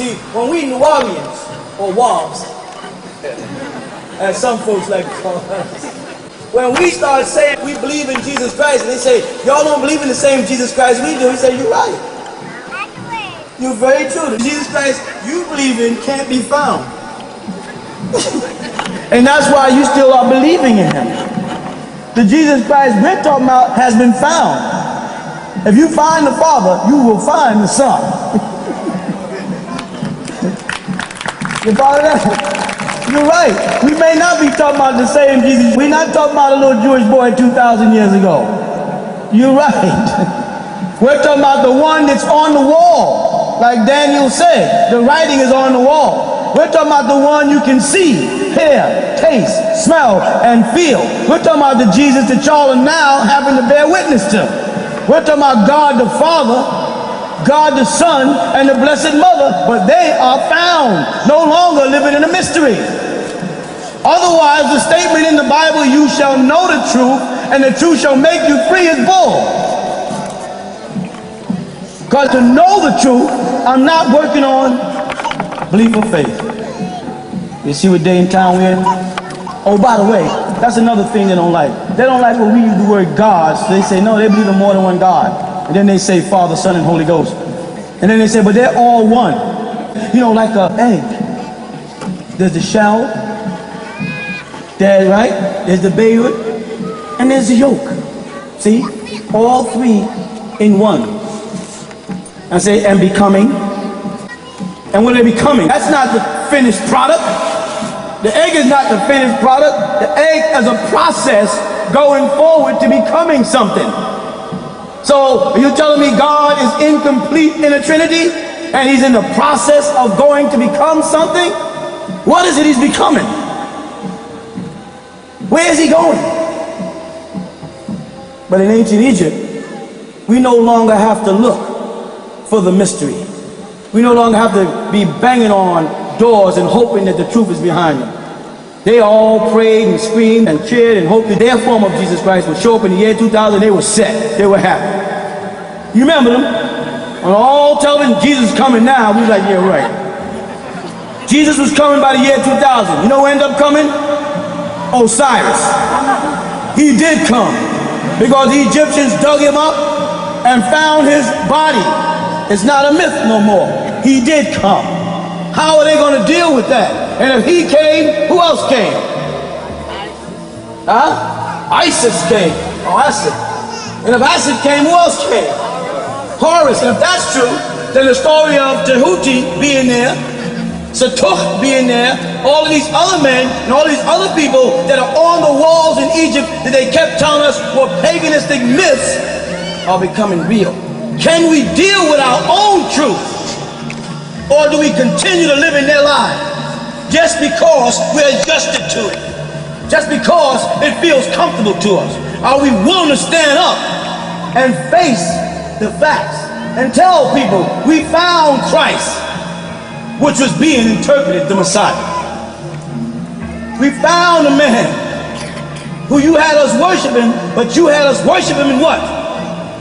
See, when we Nuwaupians, or Wobs, as some folks like to call us, when we start saying we believe in Jesus Christ, and they say, y'all don't believe in the same Jesus Christ we do, we say, you're right. You're very true. The Jesus Christ you believe in can't be found. And that's why you still are believing in him. The Jesus Christ we're talking about has been found. If you find the Father, you will find the Son. You follow that? You're right. We may not be talking about the same Jesus. We're not talking about a little Jewish boy 2,000 years ago. You're right. We're talking about the one that's on the wall. Like Daniel said, the writing is on the wall. We're talking about the one you can see, hear, taste, smell, and feel. We're talking about the Jesus that y'all are now having to bear witness to. We're talking about God the Father, God the Son, and the Blessed Mother, but they are found, no longer living in a mystery. Otherwise, the statement in the Bible, you shall know the truth, and the truth shall make you free, is bull. Because to know the truth, I'm not working on belief or faith. You see what day and time we're in? Oh, by the way, that's another thing they don't like. They don't like when we use the word God. So they say, no, they believe in more than one God. And then they say Father, Son, and Holy Ghost. And then they say, but they're all one. You know, like an egg. There's the shell. There's, right? There's the beirut. And there's the yolk. See? All three in one. I say, and becoming. And when they're becoming, that's not the finished product. The egg is not the finished product. The egg is a process going forward to becoming something. So you're telling me God is incomplete in a Trinity and he's in the process of going to become something? What is it he's becoming? Where is he going? But in ancient Egypt, we no longer have to look for the mystery. We no longer have to be banging on doors and hoping that the truth is behind them. They all prayed and screamed and cheered and hoped that their form of Jesus Christ would show up in the year 2000. They were set. They were happy. You remember them? On all television, Jesus is coming now. We was like, yeah, right. Jesus was coming by the year 2000. You know who ended up coming? Osiris. He did come because the Egyptians dug him up and found his body. It's not a myth no more. He did come. How are they going to deal with that? And if he came, who else came? Huh? Isis came. Oh, Acid. And if Acid came, who else came? Horus. And if that's true, then the story of Tehuti being there, Satuh being there, all of these other men and all these other people that are on the walls in Egypt that they kept telling us were paganistic myths are becoming real. Can we deal with our own truth? Or do we continue to live in their lives just because we're adjusted to it? Just because it feels comfortable to us? Are we willing to stand up and face the facts and tell people we found Christ, which was being interpreted the Messiah? We found a man who you had us worshiping, but you had us worshiping in what?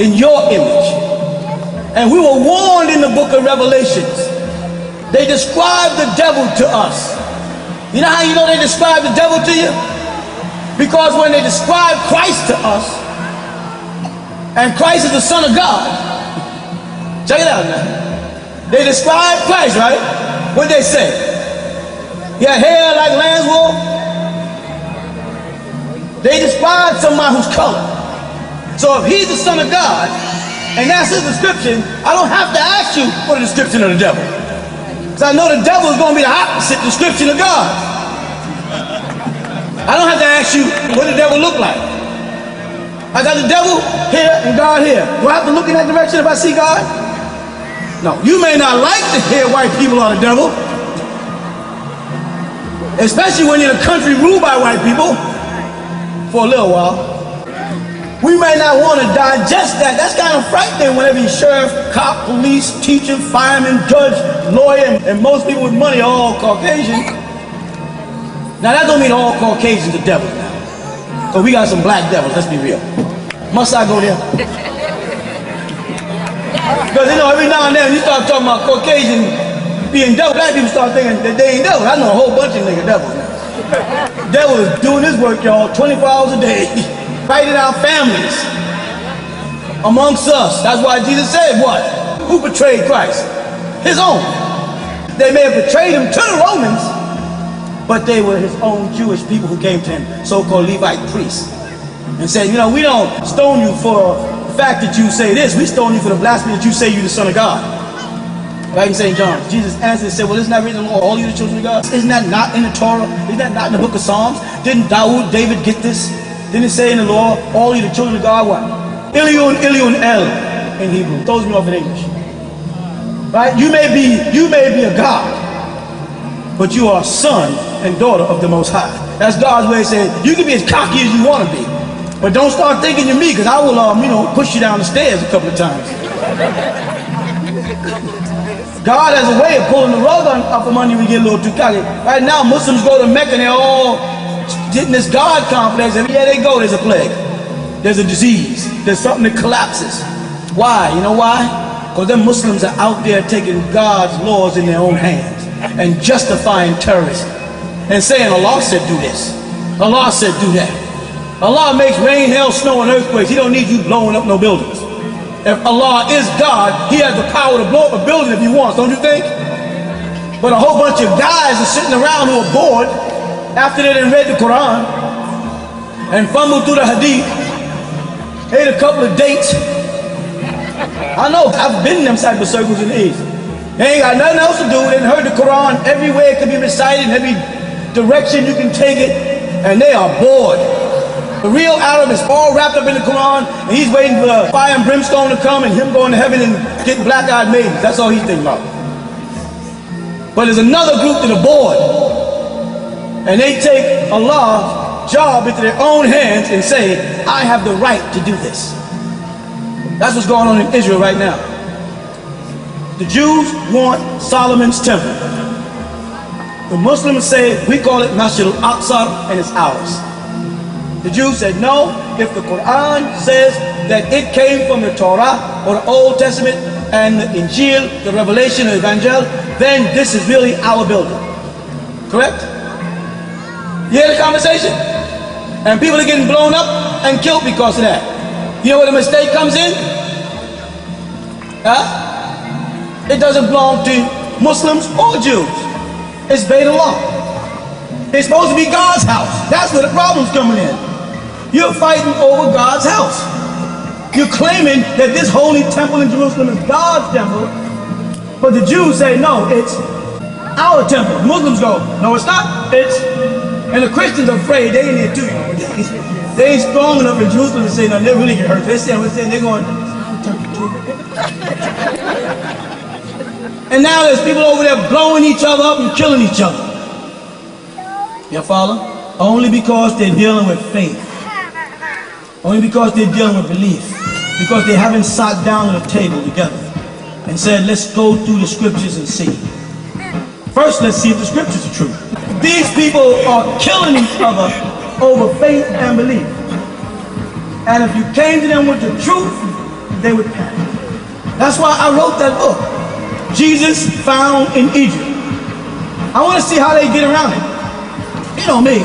In your image. And we were warned in the book of Revelations. They described the devil to us. You know how you know they described the devil to you? Because when they describe Christ to us, and Christ is the Son of God, check it out now. They describe Christ, right? What they say? He had hair like lamb's wool. They describe somebody who's colored. So if he's the Son of God, and that's his description, I don't have to ask you for the description of the devil. Because I know the devil is going to be the opposite description of God. I don't have to ask you what the devil look like. I got the devil here and God here. Do I have to look in that direction if I see God? No. You may not like to hear white people are the devil. Especially when you're in a country ruled by white people for a little while. We may not want to digest that. That's kind of frightening whenever you sheriff, cop, police, teacher, fireman, judge, lawyer, and most people with money are all Caucasian. Now that don't mean all Caucasians are devils now. Because we got some black devils, let's be real. Must I go there? Because you know, every now and then you start talking about Caucasian, being devil. Black people start thinking that they ain't devil. I know a whole bunch of nigga devils now. Devil is doing his work, y'all, 24 hours a day, fighting our families amongst us. That's why Jesus said what? Who betrayed Christ? His own. They may have betrayed him to the Romans, but they were his own Jewish people who came to him, so-called Levite priests, and said, you know, we don't stone you for the fact that you say this. We stone you for the blasphemy that you say you're the Son of God. Right in St. John, Jesus answered and said, well, isn't that written in the law, all you the children of God? Isn't that not in the Torah? Isn't that not in the book of Psalms? Didn't David get this? Didn't it say in the law, all you the children of God, what? Ilion El in Hebrew. Throws me off in English. Right? You may be a God, but you are a son and daughter of the Most High. That's God's way of saying, you can be as cocky as you want to be, but don't start thinking you're me, because I will, push you down the stairs a couple of times. God has a way of pulling the rug up from under you when you get a little too cocky. Right now, Muslims go to Mecca and they're all getting this God complex, and yeah, they go, there's a plague, there's a disease, there's something that collapses. Why? You know why? Because them Muslims are out there taking God's laws in their own hands and justifying terrorism and saying Allah said do this, Allah said do that. Allah makes rain, hail, snow, and earthquakes. He don't need you blowing up no buildings. If Allah is God, he has the power to blow up a building if he wants, don't you think? But a whole bunch of guys are sitting around who are bored after they done read the Quran and fumbled through the Hadith, ate a couple of dates. I know, I've been in them type of circles in the East. They ain't got nothing else to do. They heard the Quran everywhere it can be recited, in every direction you can take it, and they are bored. The real Arab is all wrapped up in the Quran, and he's waiting for the fire and brimstone to come and him going to heaven and getting black-eyed maidens. That's all he's thinking about. But there's another group that are bored, and they take Allah's job into their own hands and say, I have the right to do this. That's what's going on in Israel right now. The Jews want Solomon's temple. The Muslims say, we call it Masjid al-Aqsa and it's ours. The Jews said, no, if the Quran says that it came from the Torah or the Old Testament and the Injil, the Revelation, the Evangel, then this is really our building. Correct? You hear the conversation? And people are getting blown up and killed because of that. You know where the mistake comes in? Huh? It doesn't belong to Muslims or Jews. It's Beit Allah. It's supposed to be God's house. That's where the problem's coming in. You're fighting over God's house. You're claiming that this holy temple in Jerusalem is God's temple, but the Jews say, no, it's our temple. Muslims go, no, it's not. It's, and the Christians are afraid they ain't there too. They ain't strong enough in Jerusalem to say, no, they really get hurt. They're saying, they're going, and now there's people over there blowing each other up and killing each other. You follow? Only because they're dealing with faith. Only because they're dealing with belief. Because they haven't sat down at a table together and said, let's go through the scriptures and see. First, let's see if the scriptures are true. These people are killing each other over faith and belief. And if you came to them with the truth, they would panic. That's why I wrote that book, Jesus Found in Egypt. I want to see how they get around it. You know me,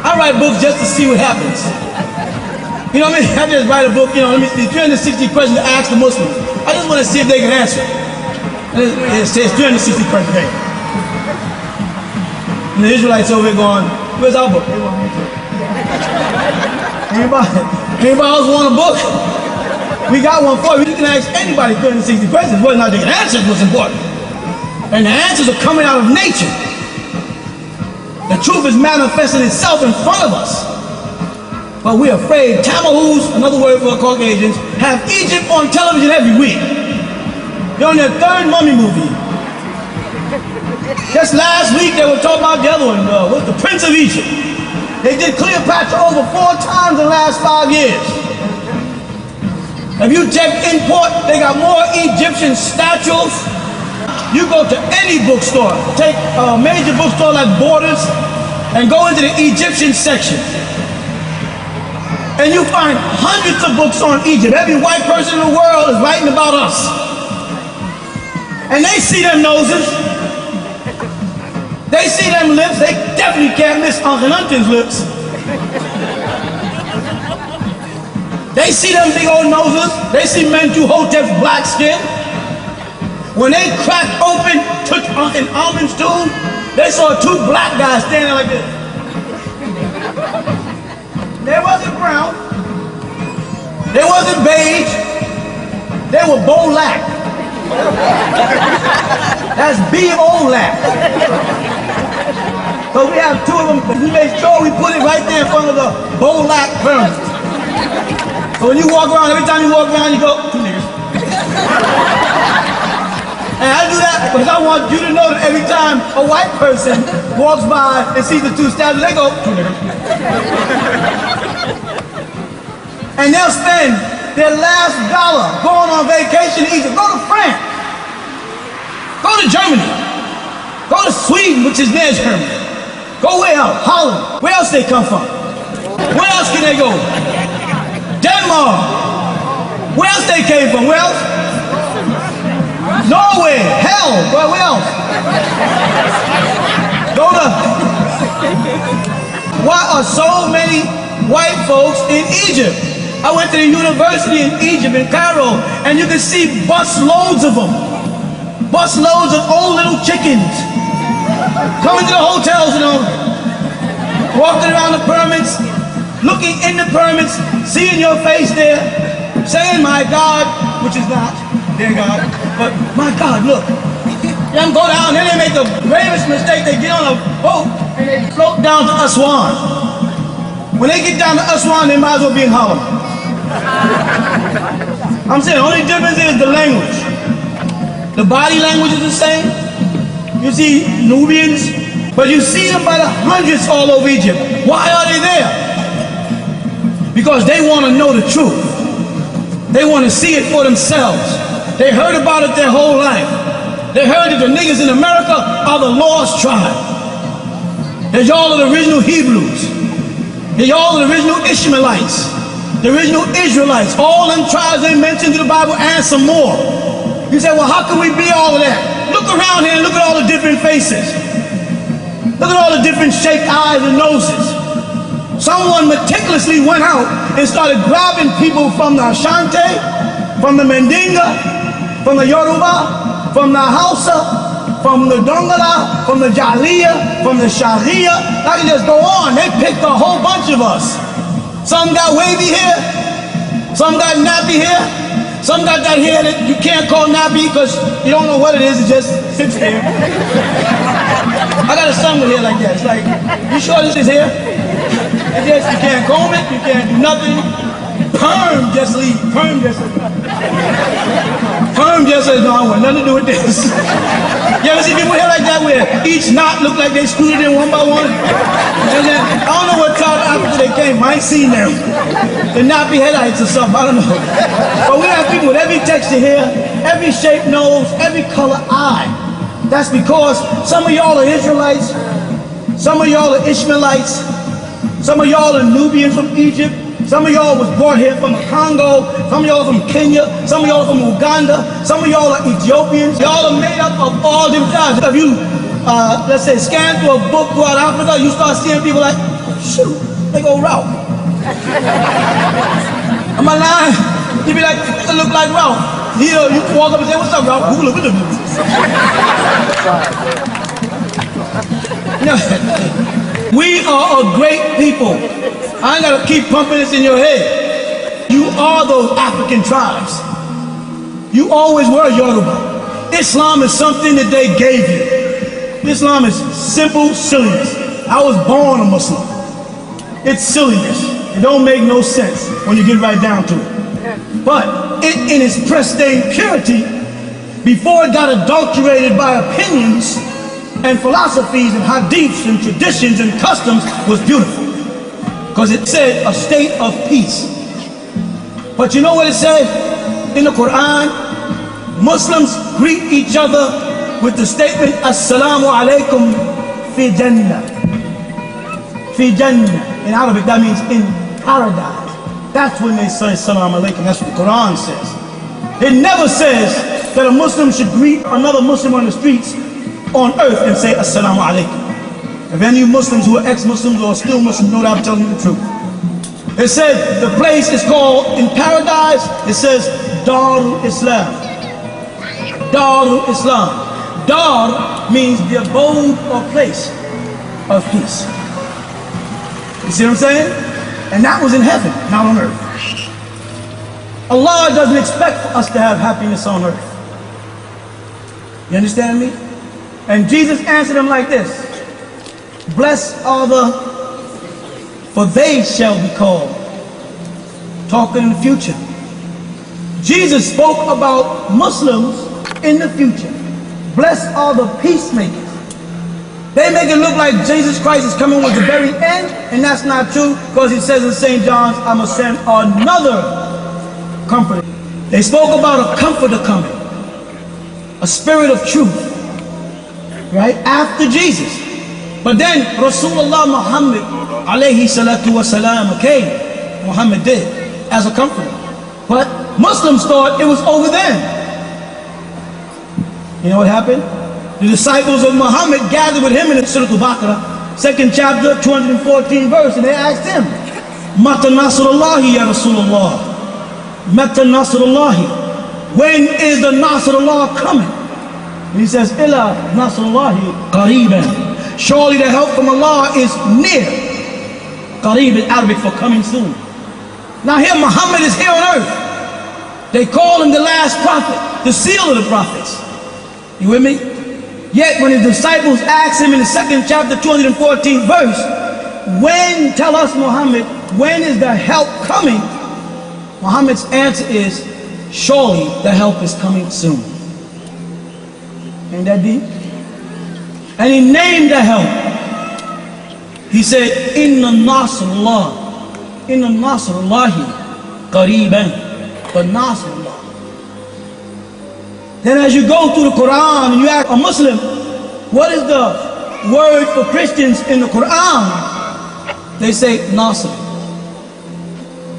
I write books just to see what happens. You know what I mean? I just write a book, let me see, 360 questions to ask the Muslims. I just want to see if they can answer. It says 360 questions a day. And the Israelites over here going, where's our book? Anybody else want a book? We got one for you. You can ask anybody 360 questions. Whether or not they can answer what's important. And the answers are coming out of nature. The truth is manifesting itself in front of us. But we're afraid. Tamahoos, another word for Caucasians, have Egypt on television every week. They're on their third mummy movie. Just last week they were talking about the other one, was the Prince of Egypt. They did Cleopatra over 4 times in the last 5 years. If you check import, they got more Egyptian statues. You go to any bookstore, take a major bookstore like Borders, and go into the Egyptian section. And you find hundreds of books on Egypt. Every white person in the world is writing about us. And they see them noses. They see them lips, they definitely can't miss Uncle Hunting's lips. They see them big old noses. They see Mentuhotep's black skin. When they cracked open in Almond's tomb, they saw two black guys standing like this. They wasn't brown. They wasn't beige. They were Bolak. That's B-O-Lak. So we have two of them. We made sure we put it right there in front of the Bolak pyramid. So when you walk around, every time you walk around, you go, two niggas. And I do that because I want you to know that every time a white person walks by and sees the two statues, they go, two niggas. And they'll spend their last dollar going on vacation in Egypt. Go to France. Go to Germany. Go to Sweden, which is near Germany. Go where else? Holland. Where else they come from? Where else can they go? Denmark. Where else they came from? Where else? Norway. Hell. Where else? Go to... Why are so many white folks in Egypt? I went to the university in Egypt, in Cairo, and you can see busloads of them. Busloads of old little chickens coming to the hotels, you know, walking around the pyramids, looking in the pyramids, seeing your face there, saying, my God, which is not their God, but my God, look. Them go down, then they make the gravest mistake. They get on a boat and they float down to Aswan. When they get down to Aswan, they might as well be in Holland. I'm saying the only difference is the language. The body language is the same. You see Nubians, but you see them by the hundreds all over Egypt. Why are they there? Because they want to know the truth. They want to see it for themselves. They heard about it their whole life. They heard that the niggas in America are the lost tribe. That y'all are the original Hebrews. That y'all are the original Ishmaelites. The original Israelites. All them tribes they mentioned in the Bible and some more. You say, well, how can we be all of that? Look around here and look at all the different faces. Look at all the different shaped eyes and noses. Someone meticulously went out and started grabbing people from the Ashanti, from the Mendinga, from the Yoruba, from the Hausa, from the Dongala, from the Jaliya, from the Sharia. I can just go on. They picked a whole bunch of us. Some got wavy hair, some got nappy hair, some got that hair that you can't call nappy because you don't know what it is, it just sits there. I got a son with hair like that. It's like, you sure this is hair? It just, you can't comb it, you can't do nothing. Perm just leave, perm just leave. Perm just says, no, I want nothing to do with this. You ever see people here like that where each knot look like they screwed it in one by one? And then, I don't know what tribe of Africa they came, I ain't seen them. The nappy headites or something, I don't know. But we have people with every texture here, every shaped nose, every color eye. That's because some of y'all are Israelites, some of y'all are Ishmaelites, some of y'all are Nubians from Egypt, some of y'all was brought here from the Congo, some of y'all from Kenya, some of y'all from Uganda, some of y'all are Ethiopians. Y'all are made up of all different tribes. If you, let's say, scan through a book throughout Africa, you start seeing people like, oh, shoot, they go Ralph. Am I lying? You be like, they look like Ralph. You know, you can walk up and say, what's up, Ralph? Who look at them? We are a great people. I ain't gotta keep pumping this in your head. You are those African tribes. You always were Yoruba. Islam is something that they gave you. Islam is simple silliness. I was born a Muslim. It's silliness. It don't make no sense when you get right down to it. But it, in its pristine purity, before it got adulterated by opinions and philosophies and hadiths and traditions and customs, was beautiful. Because it said a state of peace. But you know what it said in the Quran? Muslims greet each other with the statement, Assalamu alaikum fi jannah. Fi jannah. In Arabic, that means in paradise. That's when they say Assalamu alaikum. That's what the Quran says. It never says that a Muslim should greet another Muslim on the streets on earth and say Assalamu alaikum. If any of you Muslims who are ex-Muslims or still Muslims know that I'm telling you the truth. It said the place is called, in paradise, it says Darul Islam. Darul Islam. Dar means the abode or place of peace. You see what I'm saying? And that was in heaven, not on earth. Allah doesn't expect us to have happiness on earth. You understand me? And Jesus answered them like this: blessed are the, for they shall be called. Talking in the future. Jesus spoke about Muslims in the future. Blessed are the peacemakers. They make it look like Jesus Christ is coming with the very end, and that's not true, because he says in St. John's, I'm going to send another comforter. They spoke about a comforter coming, a spirit of truth, right, after Jesus. But then Rasulullah Muhammad alayhi salatu wasalam came, Muhammad did, as a comforter. But Muslims thought it was over then. You know what happened? The disciples of Muhammad gathered with him in Surah Al-Baqarah, 2nd chapter, 214 verse, and they asked him, Mata Nasrullahi ya Rasulullah? Mata Nasrullahi? When is the Nasrullah coming? And he says, Ila Nasrullahi Qareeban. Surely the help from Allah is near. Qareeb is Arabic for coming soon. Now here Muhammad is here on earth. They call him the last prophet, the seal of the prophets. You with me? Yet when his disciples asked him in the 2nd chapter, 214th verse, when, tell us Muhammad, when is the help coming? Muhammad's answer is, surely the help is coming soon. Ain't that deep? And he named the help. He said, Inna Nasrullah, Inna Nasrullahi Qareeban, but Nasrullah. Then as you go through the Quran and you ask a Muslim, what is the word for Christians in the Quran? They say Nasr.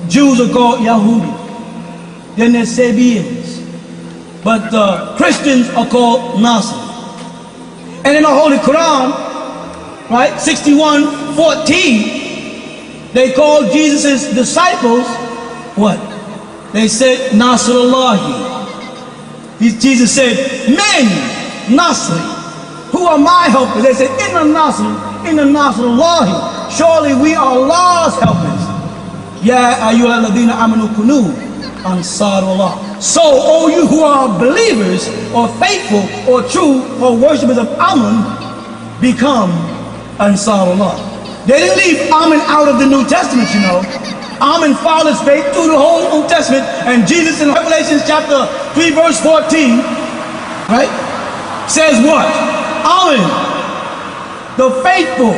Jews are called Yahudi. Then there's Sabians. But Christians are called Nasr. And in the Holy Quran, right, 61:14, they called Jesus' disciples what? They said Nasrullahi. Jesus said, men, Nasri, who are my helpers? They said, Inna Nasr, Inna Nasrullahi. Surely we are Allah's helpers. Ya ayyuhal ladina amanu kunu ansarullah. So, all you who are believers, or faithful, or true, or worshippers of Amun, become ansarullah. They didn't leave Amun out of the New Testament, you know. Amun followed his faith through the whole Old Testament, and Jesus in Revelation chapter 3 verse 14, right, says what? Amun, the faithful,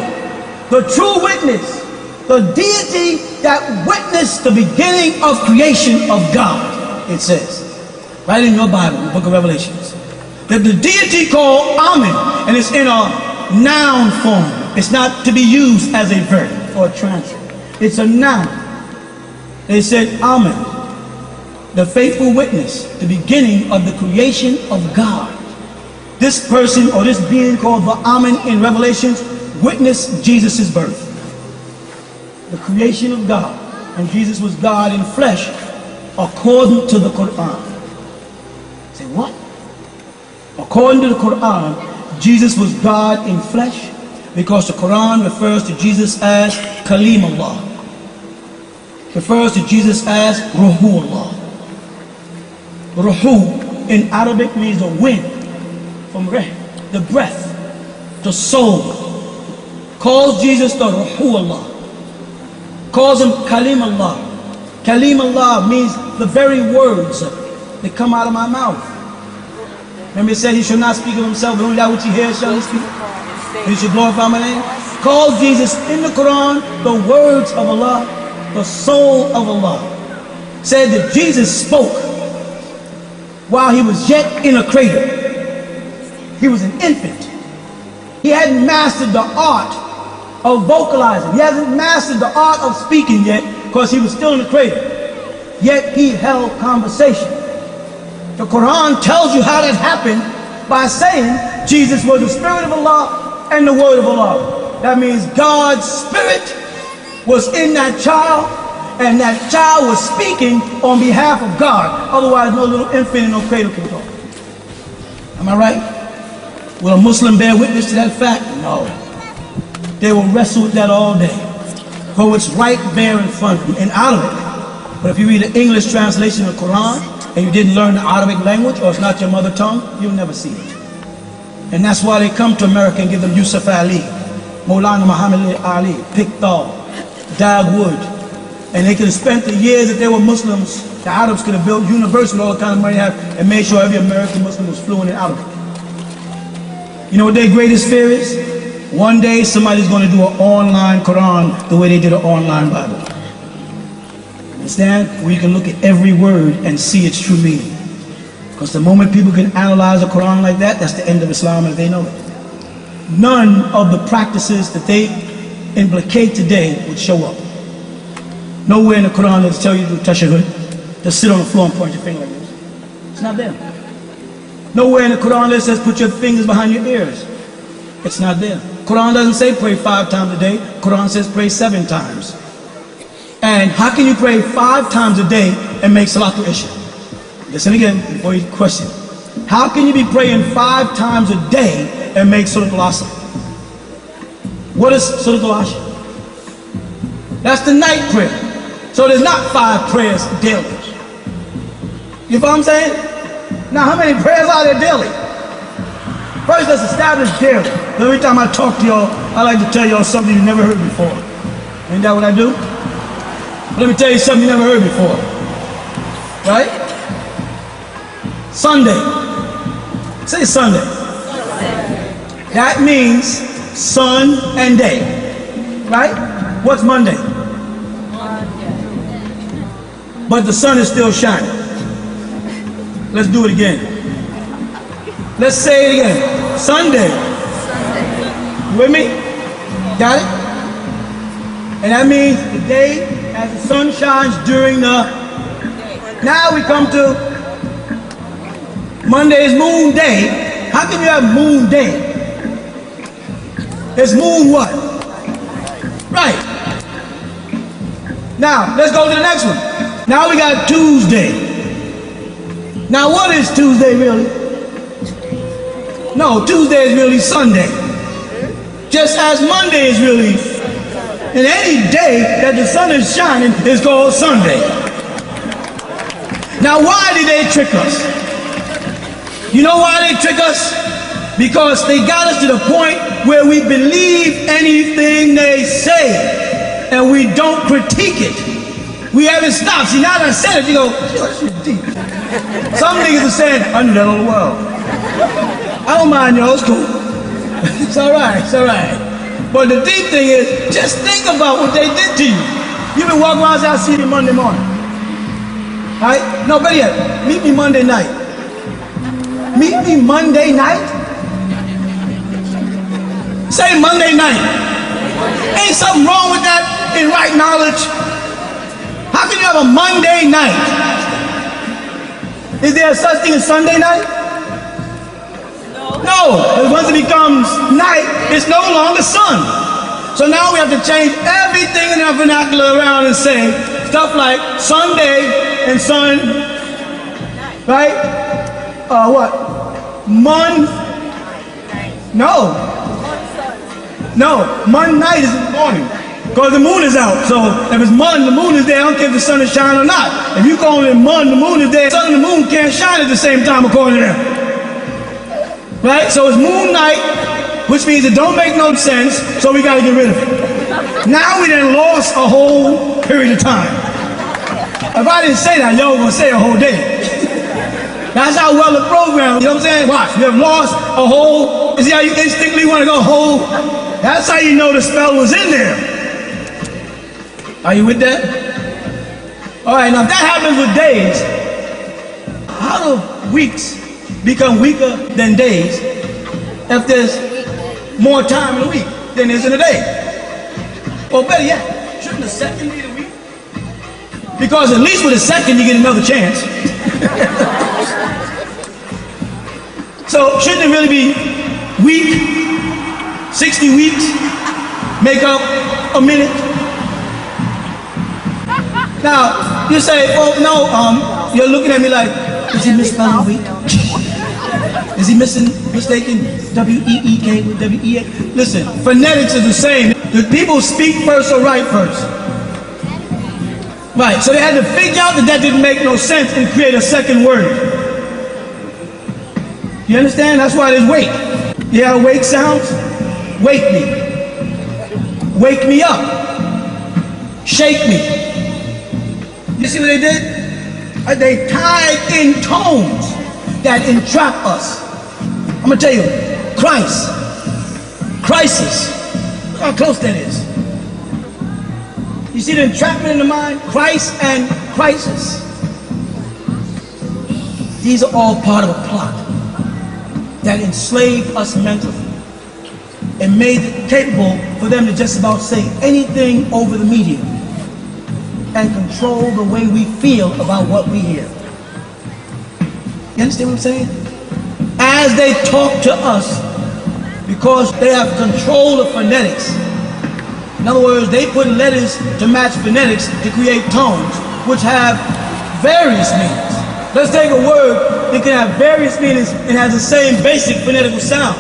the true witness, the deity that witnessed the beginning of creation of God, it says, right in your Bible, the book of Revelations, that the deity called Amun, and it's in a noun form. It's not to be used as a verb or a transfer. It's a noun. They said, Amen, the faithful witness, the beginning of the creation of God. This person or this being called the Amen in Revelations witnessed Jesus' birth. The creation of God. And Jesus was God in flesh according to the Quran. Say what? According to the Quran, Jesus was God in flesh because the Quran refers to Jesus as Kalimullah. Refers to Jesus as Ruhullah. Ruhu in Arabic means the wind, from reh, the breath, the soul. Calls Jesus the Ruhullah. Calls him Kalimullah. Kalimullah means the very words that come out of my mouth. Remember it said he should not speak of himself, but only that which he hears shall he speak. He should glorify my name. Calls Jesus in the Quran the words of Allah, the soul of Allah. Said that Jesus spoke while he was yet in a cradle. He was an infant. He hadn't mastered the art of vocalizing. He hasn't mastered the art of speaking yet because he was still in the cradle. Yet he held conversation. The Quran tells you how that happened by saying Jesus was the Spirit of Allah and the Word of Allah. That means God's spirit was in that child, and that child was speaking on behalf of God. Otherwise, no little infant in no cradle can talk. Am I right? Will a Muslim bear witness to that fact? No. They will wrestle with that all day. For it's right there in front of them, in Arabic. But if you read the English translation of the Quran, and you didn't learn the Arabic language, or it's not your mother tongue, you'll never see it. And that's why they come to America and give them Yusuf Ali, Maulana Muhammad Ali, Pickthall, Dagwood. And they could have spent the years that they were Muslims. The Arabs could have built universities, all the kind of money they have, and made sure every American Muslim was fluent in Arabic. You know what their greatest fear is? One day somebody's going to do an online Quran the way they did an online Bible. Understand? Where you can look at every word and see its true meaning. Because the moment people can analyze the Quran like that, that's the end of Islam as they know it. None of the practices that they implicate today would show up. Nowhere in the Quran does it tell you to do tashahhud, to sit on the floor and point your finger like this. It's not there. Nowhere in the Quran that says put your fingers behind your ears. It's not there. Quran doesn't say pray 5 times a day. Quran says pray 7 times. And how can you pray 5 times a day and make Salatul Isha? Listen again before you question. How can you be praying 5 times a day and make Salatul Asr? What is Salatul Asr? That's the night prayer. So there's not 5 prayers daily. You know what I'm saying? Now how many prayers are there daily? First, let's establish daily. Every time I talk to y'all, I like to tell y'all something you never heard before. Ain't that what I do? Let me tell you something you never heard before. Right? Sunday. Say Sunday. That means sun and day. Right? What's Monday? But the sun is still shining. Let's do it again. Let's say it again. Sunday. You with me? Got it? And that means the day as the sun shines during the... Now we come to Monday's moon day. How can you have moon day? It's moon what? Right. Now, let's go to the next one. Now we got Tuesday. Now what is Tuesday really? No, Tuesday is really Sunday. Just as Monday is really. And any day that the sun is shining is called Sunday. Now why did they trick us? You know why they trick us? Because they got us to the point where we believe anything they say and we don't critique it. We haven't stopped. See, now that I said it, you go, that's deep. Some niggas are saying, I knew that all the world. I don't mind y'all, it's cool. It's all right, it's all right. But the deep thing is, just think about what they did to you. You've been walking around and see me Monday morning. All right? No, better yet, meet me Monday night. Meet me Monday night? Say Monday night. Ain't something wrong with that in right knowledge? How can you have a Monday night? Is there such thing as Sunday night? No, because once it becomes night, it's no longer sun. So now we have to change everything in our vernacular around and say stuff like Sunday and sun, right? What? No, Mon night is in the morning. Because the moon is out. So if it's Mon, the moon is there. I don't care if the sun is shining or not. If you call it Mon, the moon is there. The sun and the moon can't shine at the same time according to them. Right? So it's moon night, which means it don't make no sense, so we got to get rid of it. Now we done lost a whole period of time. If I didn't say that, y'all were going to say a whole day. That's how well the program, you know what I'm saying? Watch, we have lost a whole, you see how you instinctively want to go whole? That's how you know the spell was in there. Are you with that? All right, now if that happens with days, how do weeks become weaker than days if there's more time in a week than there is in a day? Or better yet, shouldn't the second be the week? Because at least with a second you get another chance. So shouldn't it really be week, 60 weeks? make up a minute. Now, you say, oh no, you're looking at me like, is he misspelling wheat? Is he mistaken W-E-E-K with W-E-A? Listen, phonetics is the same. The people speak first or write first. Right, so they had to figure out that didn't make no sense and create a second word. You understand? That's why there's wake. You hear how wake sounds? Wake me. Wake me up. Shake me. You see what they did? They tied in tones that entrap us. I'm gonna tell you, Christ, crisis, look how close that is. You see the entrapment in the mind? Christ and crisis. These are all part of a plot that enslaved us mentally and made it capable for them to just about say anything over the media and control the way we feel about what we hear. You understand what I'm saying? As they talk to us, because they have control of phonetics. In other words, they put letters to match phonetics to create tones, which have various meanings. Let's take a word that can have various meanings and has the same basic phonetical sound.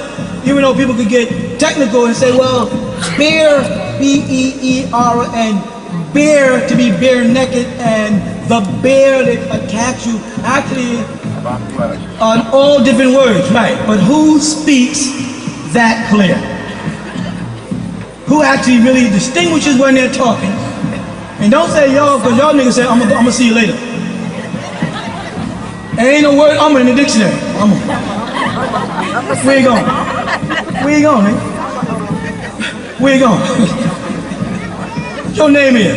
Even though people could get technical and say, well, bear, B-E-E-R, and bear to be bare naked, and the bear that attacks you, actually on all different words, right? But who speaks that clear? Who actually really distinguishes when they're talking? And don't say y'all, because y'all niggas say, I'm gonna see you later. There ain't no word in the dictionary. Where you going? Where you going, man? Where you going? What's your name is?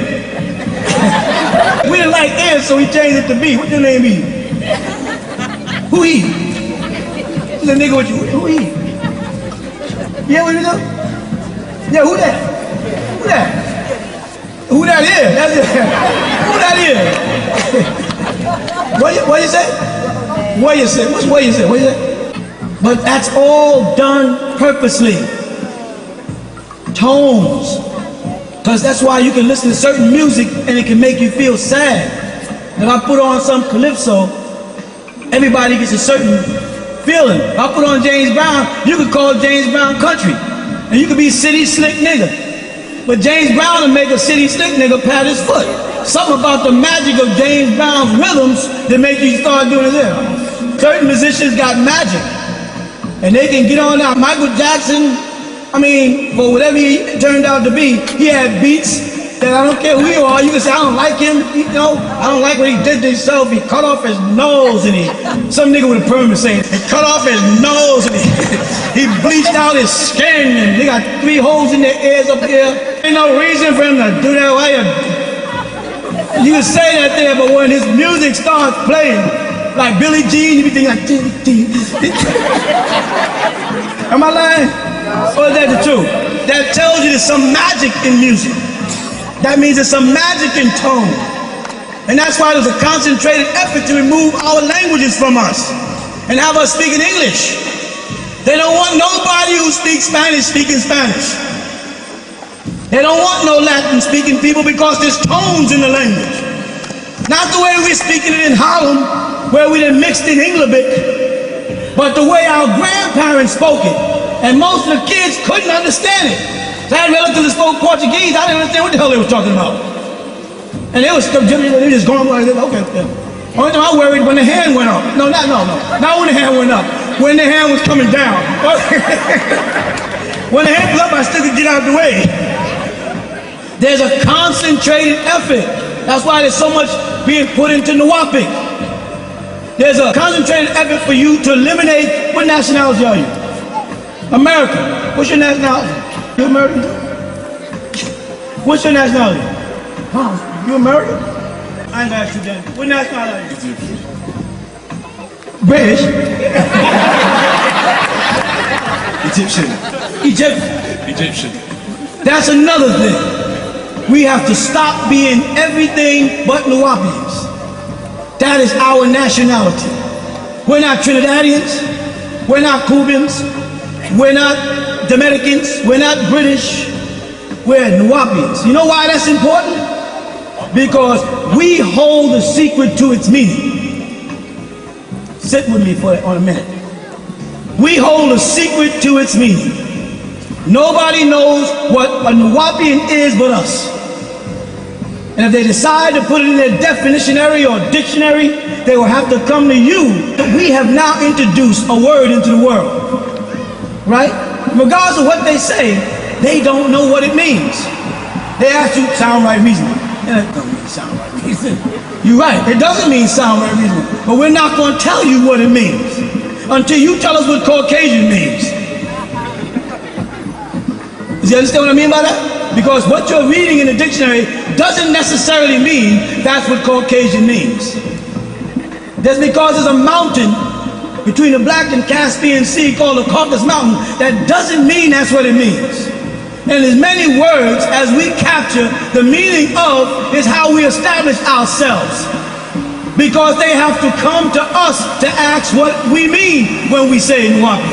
We didn't like N, so we changed it to B. What's your name is? Who he? The nigga with you. Who he? Yeah, what you know? Yeah, who that? Who that? Who that is? That's it. Who that is? What you say? What you say? What you say? What you say? But that's all done purposely. Tones. Because that's why you can listen to certain music and it can make you feel sad. If I put on some calypso, everybody gets a certain feeling. If I put on James Brown, you could call James Brown country. And you could be city slick nigga. But James Brown will make a city slick nigga pat his foot. Something about the magic of James Brown's rhythms that make you start doing it. Certain musicians got magic. And they can get on out. Michael Jackson, for whatever he turned out to be, he had beats that I don't care who you are, you can say, I don't like him, I don't like what he did to himself. He cut off his nose and some nigga with a perm is saying, he cut off his nose and he bleached out his skin and they got 3 holes in their ears up here. Ain't no reason for him to do that. Why you can say that there, but when his music starts playing, like Billie Jean, you be thinking like, am I lying? Or is that the truth? That tells you there's some magic in music. That means there's some magic in tone. And that's why there's a concentrated effort to remove our languages from us and have us speaking English. They don't want nobody who speaks Spanish speaking Spanish. They don't want no Latin speaking people because there's tones in the language. Not the way we're speaking it in Harlem, where we done mixed in English, but the way our grandparents spoke it. And most of the kids couldn't understand it. So I had relatives that spoke Portuguese, I didn't understand what the hell they were talking about. And they was just going like this, okay. Only time I worried when the hand went up. No. Not when the hand went up. When the hand was coming down. When the hand was up, I still could get out of the way. There's a concentrated effort. That's why there's so much being put into Nuwaupu. There's a concentrated effort for you to eliminate, what nationality are you? American. What's your nationality? You American? What's your nationality? You American? I ain't gonna ask you that. What nationality are you? British? Egyptian. That's another thing. We have to stop being everything but Nuwaupians. That is our nationality. We're not Trinidadians. We're not Cubans. We're not Dominicans. We're not British. We're Nuwaupians. You know why that's important? Because we hold the secret to its meaning. Sit with me for a minute. We hold a secret to its meaning. Nobody knows what a Nuwaupian is but us. And if they decide to put it in their definitionary or dictionary, they will have to come to you. We have now introduced a word into the world, right? Regardless of what they say, they don't know what it means. They ask you, sound right reasoning. And it don't mean sound right reasoning. You're right, it doesn't mean sound right reasoning. But we're not going to tell you what it means until you tell us what Caucasian means. Do you understand what I mean by that? Because what you're reading in the dictionary doesn't necessarily mean that's what Caucasian means. Just because there's a mountain between the Black and Caspian Sea called the Caucasus Mountain, that doesn't mean that's what it means. And as many words as we capture the meaning of is how we establish ourselves. Because they have to come to us to ask what we mean when we say Nuwaupu.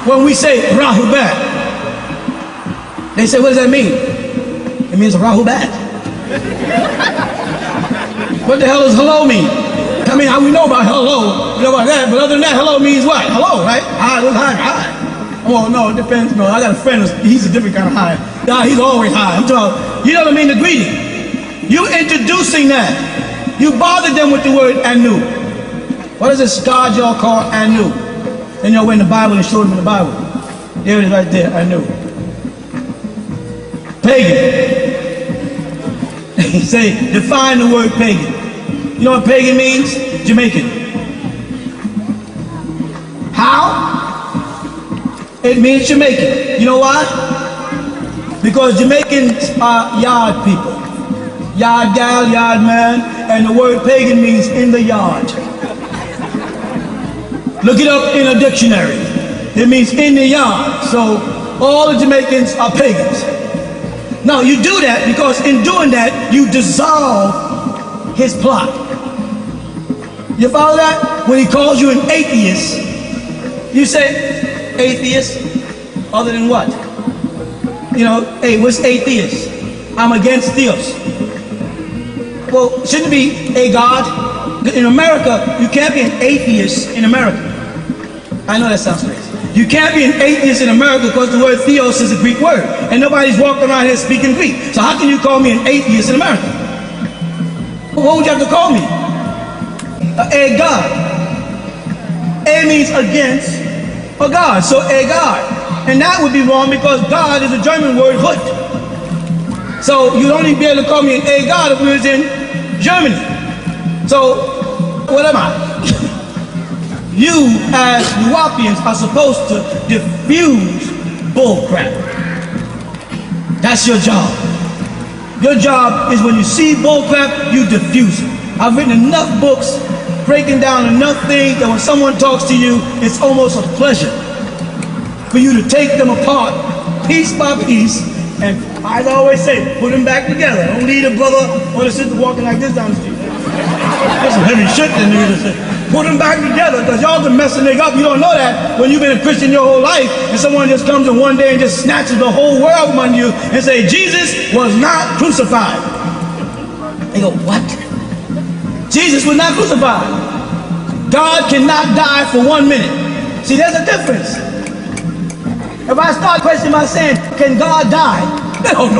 When we say Rahubat. They say, what does that mean? It means Rahubat. What the hell does hello mean? I mean, how we know about hello, we know about that, but other than that, hello means what? Hello, right? Hi, what's hi? Hi. Well, no, it depends. No, I got a friend, he's a different kind of high. Nah, he's always high. I'm talking, you know what I mean, the greeting. You introducing that. You bothered them with the word anu. What does this God y'all call anu? And you know, in the Bible, they showed them in the Bible. There it is right there, anu. Pagan. He say, define the word pagan. You know what pagan means? Jamaican. How? It means Jamaican. You know why? Because Jamaicans are yard people. Yard gal, yard man, and the word pagan means in the yard. Look it up in a dictionary. It means in the yard. So all the Jamaicans are pagans. Now you do that because in doing that, you dissolve his plot. You follow that? When he calls you an atheist, you say, atheist, other than what? You know, hey, what's atheist? I'm against theos. Well, shouldn't it be a God? In America, you can't be an atheist in America. I know that sounds crazy. You can't be an atheist in America because the word theos is a Greek word. And nobody's walking around here speaking Greek. So how can you call me an atheist in America? What would you have to call me? A God. A means against a God. So a God. And that would be wrong because God is a German word, Hut. So you'd only be able to call me an a God if we was in Germany. So what am I? You as Nuwaupians are supposed to diffuse bullcrap. That's your job. Your job is when you see bullcrap, you diffuse it. I've written enough books breaking down enough things that when someone talks to you, it's almost a pleasure for you to take them apart piece by piece, and I always say, put them back together. Don't leave a brother or the sister walking like this down the street. That's some heavy shit that niggas say. Put them back together, because y'all can mess a nigga up. You don't know that when you've been a Christian your whole life, and someone just comes in one day and just snatches the whole world from under you and say, Jesus was not crucified. They go, what? Jesus was not crucified. God cannot die for 1 minute. See, there's a difference. If I start questioning by saying, can God die? No,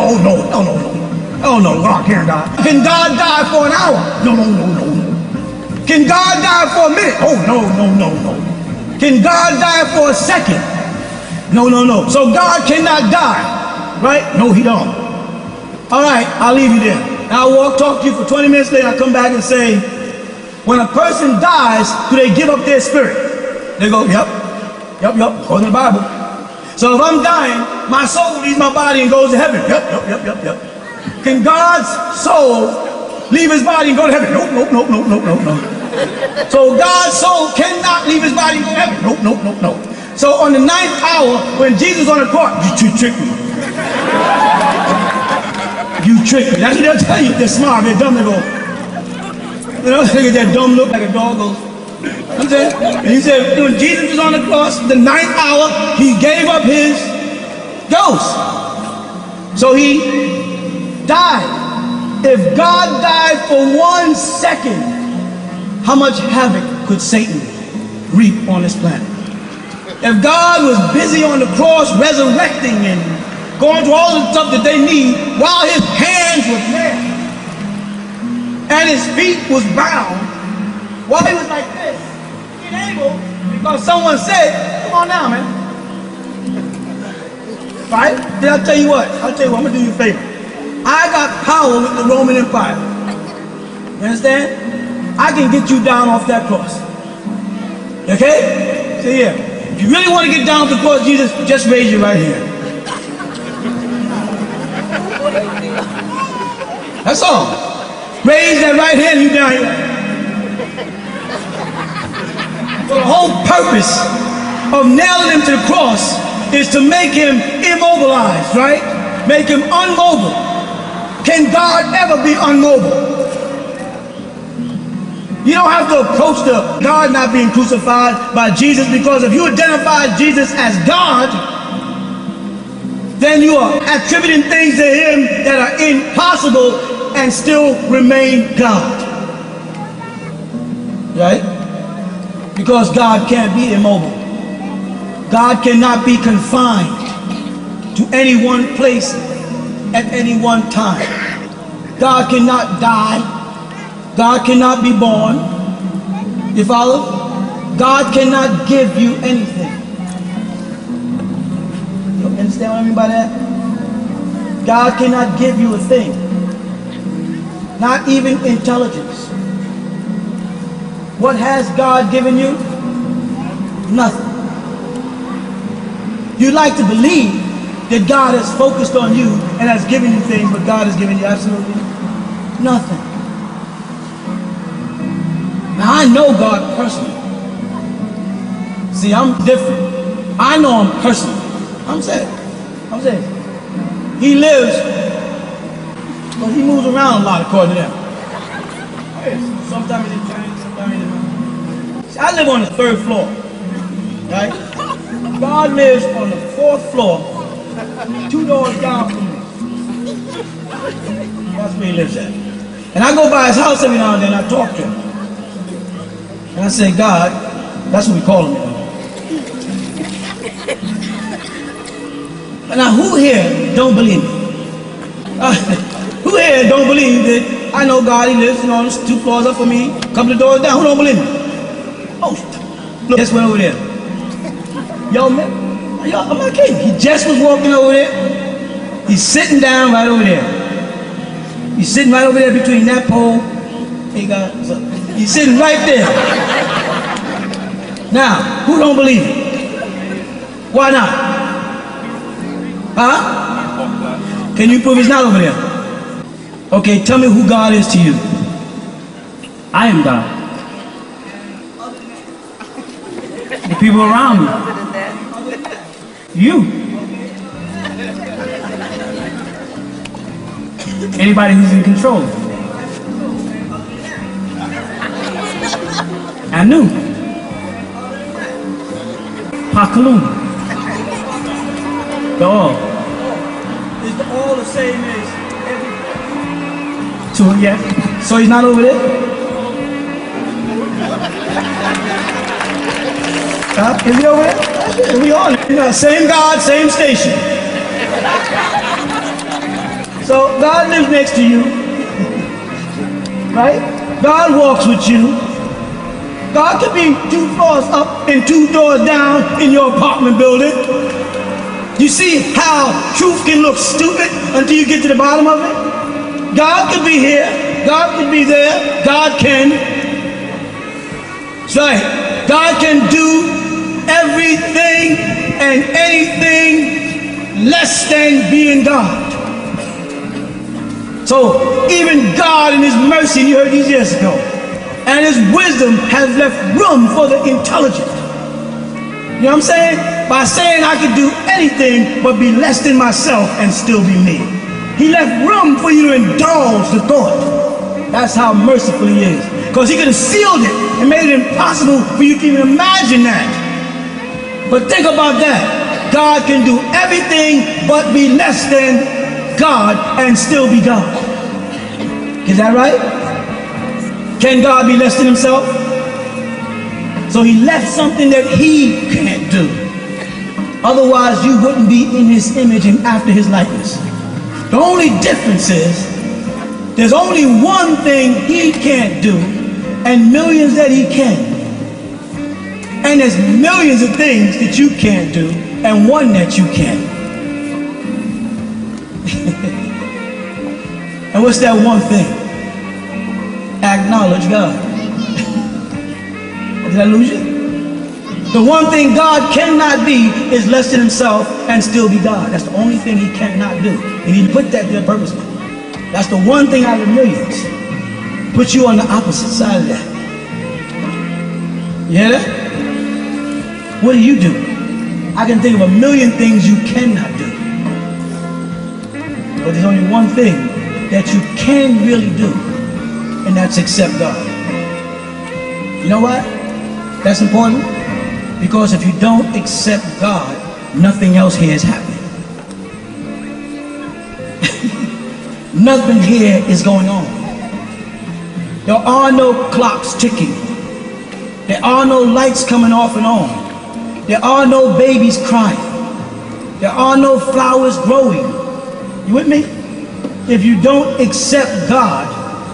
God can't die. Can God die for an hour? No. Can God die for a minute? Oh, no. Can God die for a second? No. So God cannot die, right? No, he don't. All right, I'll leave you there. I'll talk to you for 20 minutes later. I'll come back and say, when a person dies, do they give up their spirit? They go, yep, according to the Bible. So if I'm dying, my soul leaves my body and goes to heaven. Yep. Can God's soul leave his body and go to heaven? No. So God's soul cannot leave his body and go to heaven. No. So on the 9th hour, when Jesus on the cross, you tricked me. You tricked me. That's what they'll tell you. They're smart, they're dumb, they go. You know, look at that dumb look like a dog goes. And he said, when Jesus was on the cross, the 9th hour, he gave up his ghost. So he died. If God died for 1 second, how much havoc could Satan reap on this planet? If God was busy on the cross resurrecting and going through all the stuff that they need while his hands were there and his feet was bound, while he was like this, unable, because someone said, come on now, man. Right? Then I'll tell you what, I'm gonna do you a favor. I got power with the Roman Empire. You understand? I can get you down off that cross. Okay? So yeah, if you really want to get down off the cross, Jesus, just raise your right hand. That's all. Raise that right hand, you down here. So the whole purpose of nailing him to the cross is to make him immobilized, right? Make him unmobile. Can God ever be unmobile? You don't have to approach the God not being crucified by Jesus, because if you identify Jesus as God, then you are attributing things to him that are impossible and still remain God. Right? Because God can't be immobile. God cannot be confined to any one place at any one time. God cannot die. God cannot be born. You follow? God cannot give you anything. You understand what I mean by that? God cannot give you a thing. Not even intelligence. What has God given you? Nothing. You like to believe that God has focused on you and has given you things, but God has given you absolutely nothing. Now I know God personally. See, I'm different. I know him personally. I'm saying. He lives, but he moves around a lot according to them. Sometimes he changes, sometimes he doesn't. See, I live on the 3rd floor, right? God lives on the 4th floor, 2 doors down from me. That's where he lives at. And I go by his house every now and then, I talk to him. And I say, God, that's what we call him. Now, who here don't believe me? Who here don't believe that I know God, he lives on 2 floors up from me, a couple of doors down? Who don't believe me? Oh, look, just went over there. Yo, man, I'm not kidding. He just was walking over there. He's sitting down right over there. He's sitting right over there between that pole. Hey, God, he's sitting right there. Now, who don't believe it? Why not? Huh? Can you prove he's not over there? Okay, tell me who God is to you. I am God. The people around me. You. Anybody who's in control. Anu. Pakalum. The all. Is the all the same as everything? So, yeah. So he's not over there? Is he over there? We all, same God, same station. So God lives next to you, right? God walks with you. God could be 2 floors up and 2 doors down in your apartment building. You see how truth can look stupid until you get to the bottom of it? God could be here. God could be there. God can. That's right. God can do everything and anything less than being God. So even God in his mercy, you heard these years ago, and his wisdom has left room for the intelligent. You know what I'm saying? By saying I could do anything but be less than myself and still be me. He left room for you to indulge the thought. That's how merciful he is. Because he could have sealed it and made it impossible for you to even imagine that. But think about that. God can do everything but be less than God and still be God. Is that right? Can God be less than himself? So he left something that he can't do. Otherwise, you wouldn't be in his image and after his likeness. The only difference is there's only one thing he can't do and millions that he can. And there's millions of things that you can't do and one that you can. And what's that one thing? Acknowledge God. Did I lose you? The one thing God cannot be is less than himself and still be God. That's the only thing he cannot do. And he put that there purposely. That's the one thing out of millions. Put you on the opposite side of that. You hear that? What do you do? I can think of a million things you cannot do. But there's only one thing that you can really do, and that's accept God. You know what? That's important, because if you don't accept God, nothing else here is happening. Nothing here is going on. There are no clocks ticking. There are no lights coming off and on. There are no babies crying. There are no flowers growing. You with me? If you don't accept God,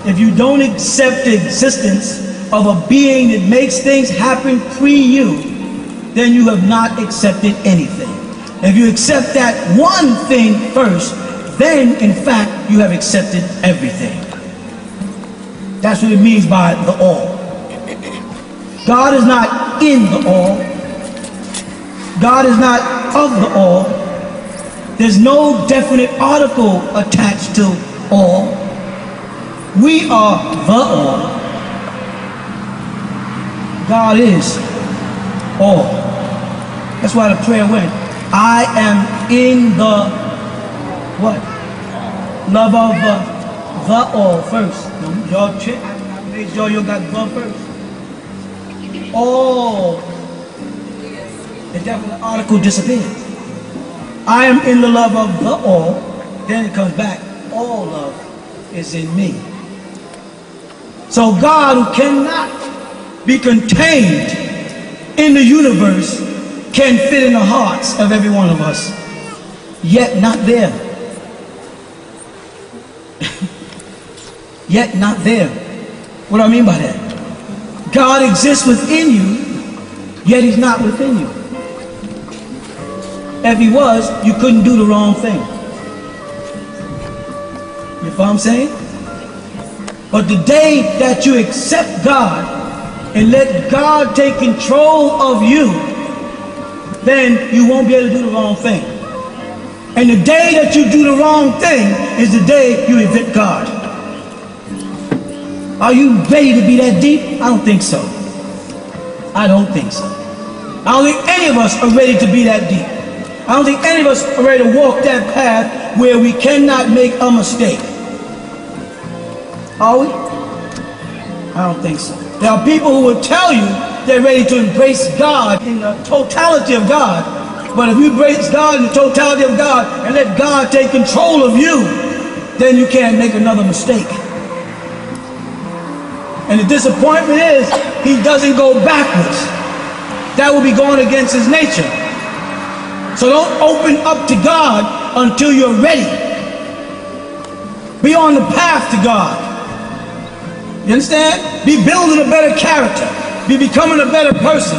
if you don't accept the existence of a being that makes things happen pre-you, then you have not accepted anything. If you accept that one thing first, then in fact you have accepted everything. That's what it means by the all. God is not in the all. God is not of the all. There's no definite article attached to all. We are the all. God is all. That's why the prayer went, I am in the what? Love of the all first. Y'all check. I made sure you got the first. All. The definite article disappears. I am in the love of the all. Then it comes back. All love is in me. So God, who cannot be contained in the universe, can fit in the hearts of every one of us, yet not there. Yet not there. What do I mean by that? God exists within you, yet he's not within you. If he was, you couldn't do the wrong thing. You know what I'm saying? But the day that you accept God and let God take control of you, then you won't be able to do the wrong thing. And the day that you do the wrong thing is the day you evict God. Are you ready to be that deep? I don't think so. I don't think so. I don't think any of us are ready to be that deep. I don't think any of us are ready to walk that path where we cannot make a mistake. Are we? I don't think so. There are people who will tell you they're ready to embrace God in the totality of God. But if you embrace God in the totality of God and let God take control of you, then you can't make another mistake. And the disappointment is he doesn't go backwards. That will be going against his nature. So don't open up to God until you're ready. Be on the path to God. You understand? Be building a better character. Be becoming a better person.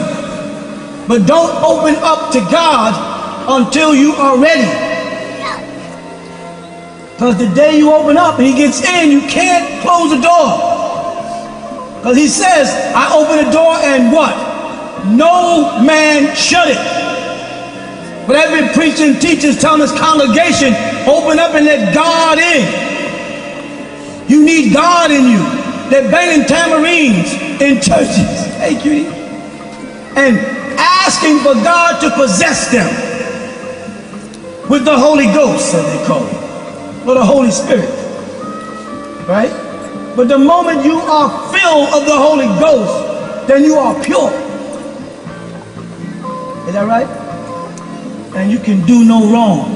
But don't open up to God until you are ready. Because the day you open up and he gets in, you can't close the door. Because he says, I open the door and what? No man shut it. But every preacher and teacher is telling this congregation, open up and let God in. You need God in you. They're banging tambourines in churches. Hey, cutie. And asking for God to possess them with the Holy Ghost, as they call it, or the Holy Spirit. Right? But the moment you are filled of the Holy Ghost, then you are pure. Is that right? And you can do no wrong.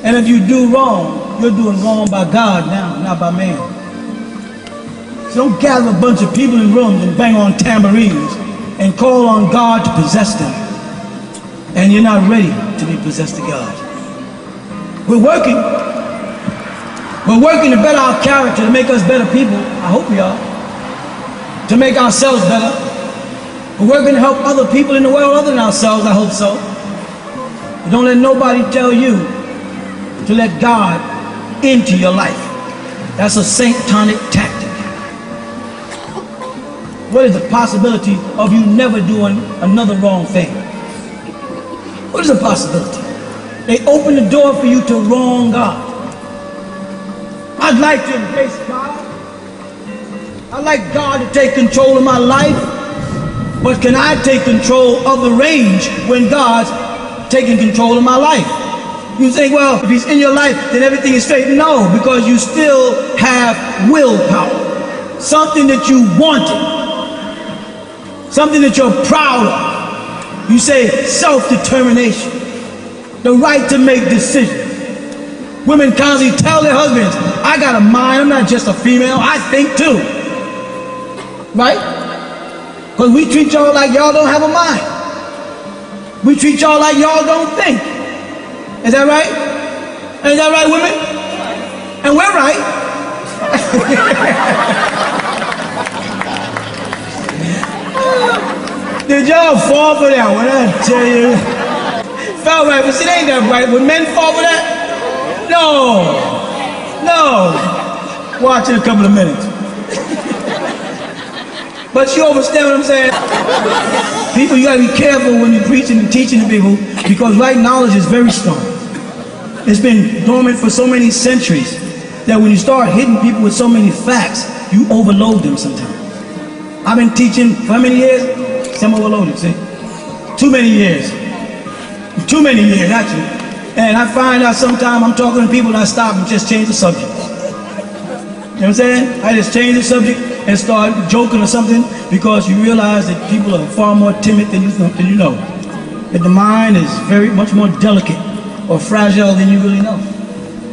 And if you do wrong, you're doing wrong by God now, not by man. So don't gather a bunch of people in rooms and bang on tambourines and call on God to possess them. And you're not ready to be possessed of God. We're working. We're working to better our character, to make us better people. I hope we are. To make ourselves better. We're working to help other people in the world other than ourselves. I hope so. But don't let nobody tell you to let God into your life. That's a satanic tactic. What is the possibility of you never doing another wrong thing? What is the possibility? They open the door for you to wrong God. I'd like to embrace God. I'd like God to take control of my life. But can I take control of the range when God's taking control of my life? You think, well, if he's in your life, then everything is straight. No, because you still have willpower. Something that you wanted. Something that you're proud of. You say self-determination. The right to make decisions. Women constantly tell their husbands, I got a mind, I'm not just a female, I think too. Right? Because we treat y'all like y'all don't have a mind. We treat y'all like y'all don't think. Is that right? Is that right, women? And we're right. Did y'all fall for that one? I tell you. Felt right, but see, it ain't that right. Would men fall for that? No. No. Watch in a couple of minutes. But you understand what I'm saying? People, you gotta be careful when you're preaching and teaching to people, because right knowledge is very strong. It's been dormant for so many centuries that when you start hitting people with so many facts, you overload them sometimes. I've been teaching for how many years? Some overloaded, see? Too many years. Too many years, actually. And I find out sometimes I'm talking to people and I stop and just change the subject. You know what I'm saying? I just change the subject and start joking or something, because you realize that people are far more timid than you know. That the mind is very much more delicate or fragile than you really know.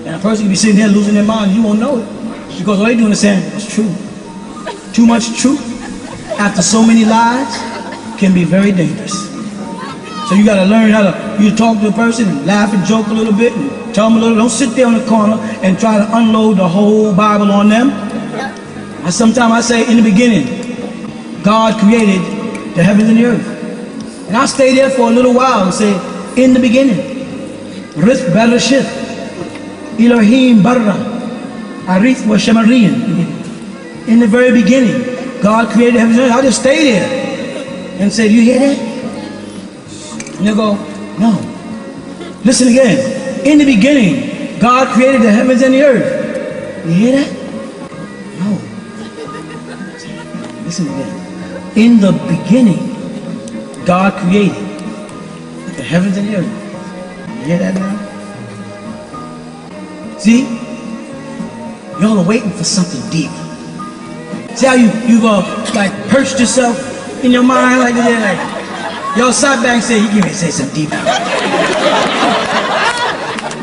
And a person can be sitting there losing their mind and you won't know it, because all they're doing is saying, it's true. Too much truth after so many lies can be very dangerous. So you got to learn how to, you talk to a person and laugh and joke a little bit and tell them a little. Don't sit there on the corner and try to unload the whole Bible on them. And sometimes I say, in the beginning, God created the heavens and the earth. And I'll stay there for a little while and say, in the beginning, Rith Bereshit, Elohim Barra, Arith wa Shemarian. In the very beginning, God created the heavens and earth. I'll just stay there and say, do you hear that? And they'll go, no. Listen again. In the beginning, God created the heavens and the earth. You hear that? No. Listen again. In the beginning, God created the heavens and the earth. You hear that now? See? Y'all are waiting for something deep. See how you've like perched yourself in your mind like that? Y'all sat back and said, you can't say something deep.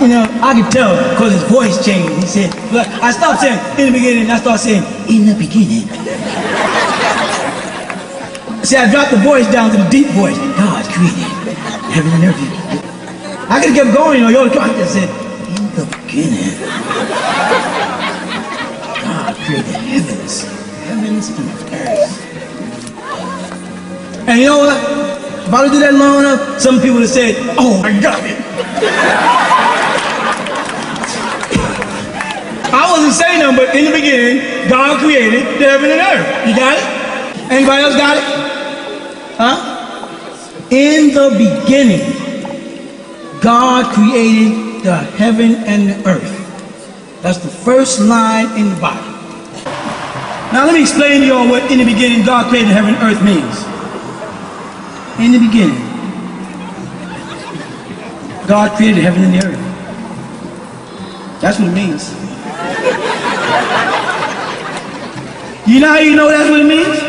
You know, I could tell because his voice changed. He said, but I stopped saying in the beginning, and I started saying, in the beginning. See, I dropped the voice down to the deep voice. God created heaven and earth. I could have kept going, you know, y'all just said, in the beginning. God created heavens and earth. And you know what? If I would do that long enough, some people would have said, oh, I got it. I wasn't saying nothing, but in the beginning, God created the heaven and earth. You got it? Anybody else got it? Huh? In the beginning, God created the heaven and the earth. That's the first line in the Bible. Now let me explain to you all what in the beginning God created the heaven and earth means. In the beginning, God created the heaven and the earth. That's what it means. You know how you know that's what it means?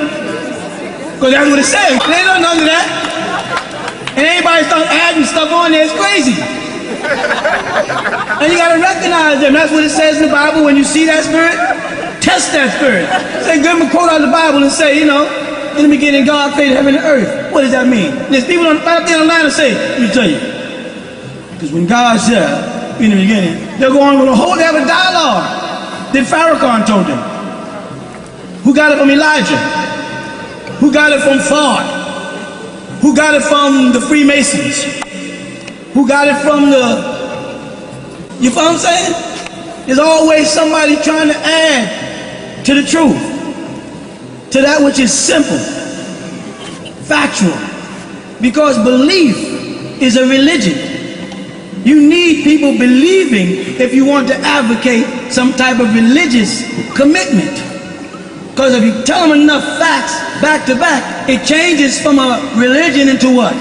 Because that's what it says. There ain't nothing under that. And anybody start adding stuff on there, it's crazy. And you got to recognize them. That's what it says in the Bible. When you see that spirit, test that spirit. Say, give them a quote out of the Bible and say, in the beginning, God created heaven and earth. What does that mean? There's people right up there on the line that say, let me tell you. Because when God said, in the beginning, they're going with they have a dialogue. Then Farrakhan told them. Who got it from Elijah? Who got it from Ford? Who got it from the Freemasons? Who got it from you feel what I'm saying? There's always somebody trying to add to the truth, to that which is simple, factual. Because belief is a religion. You need people believing if you want to advocate some type of religious commitment. Because if you tell them enough facts back to back, it changes from a religion into what?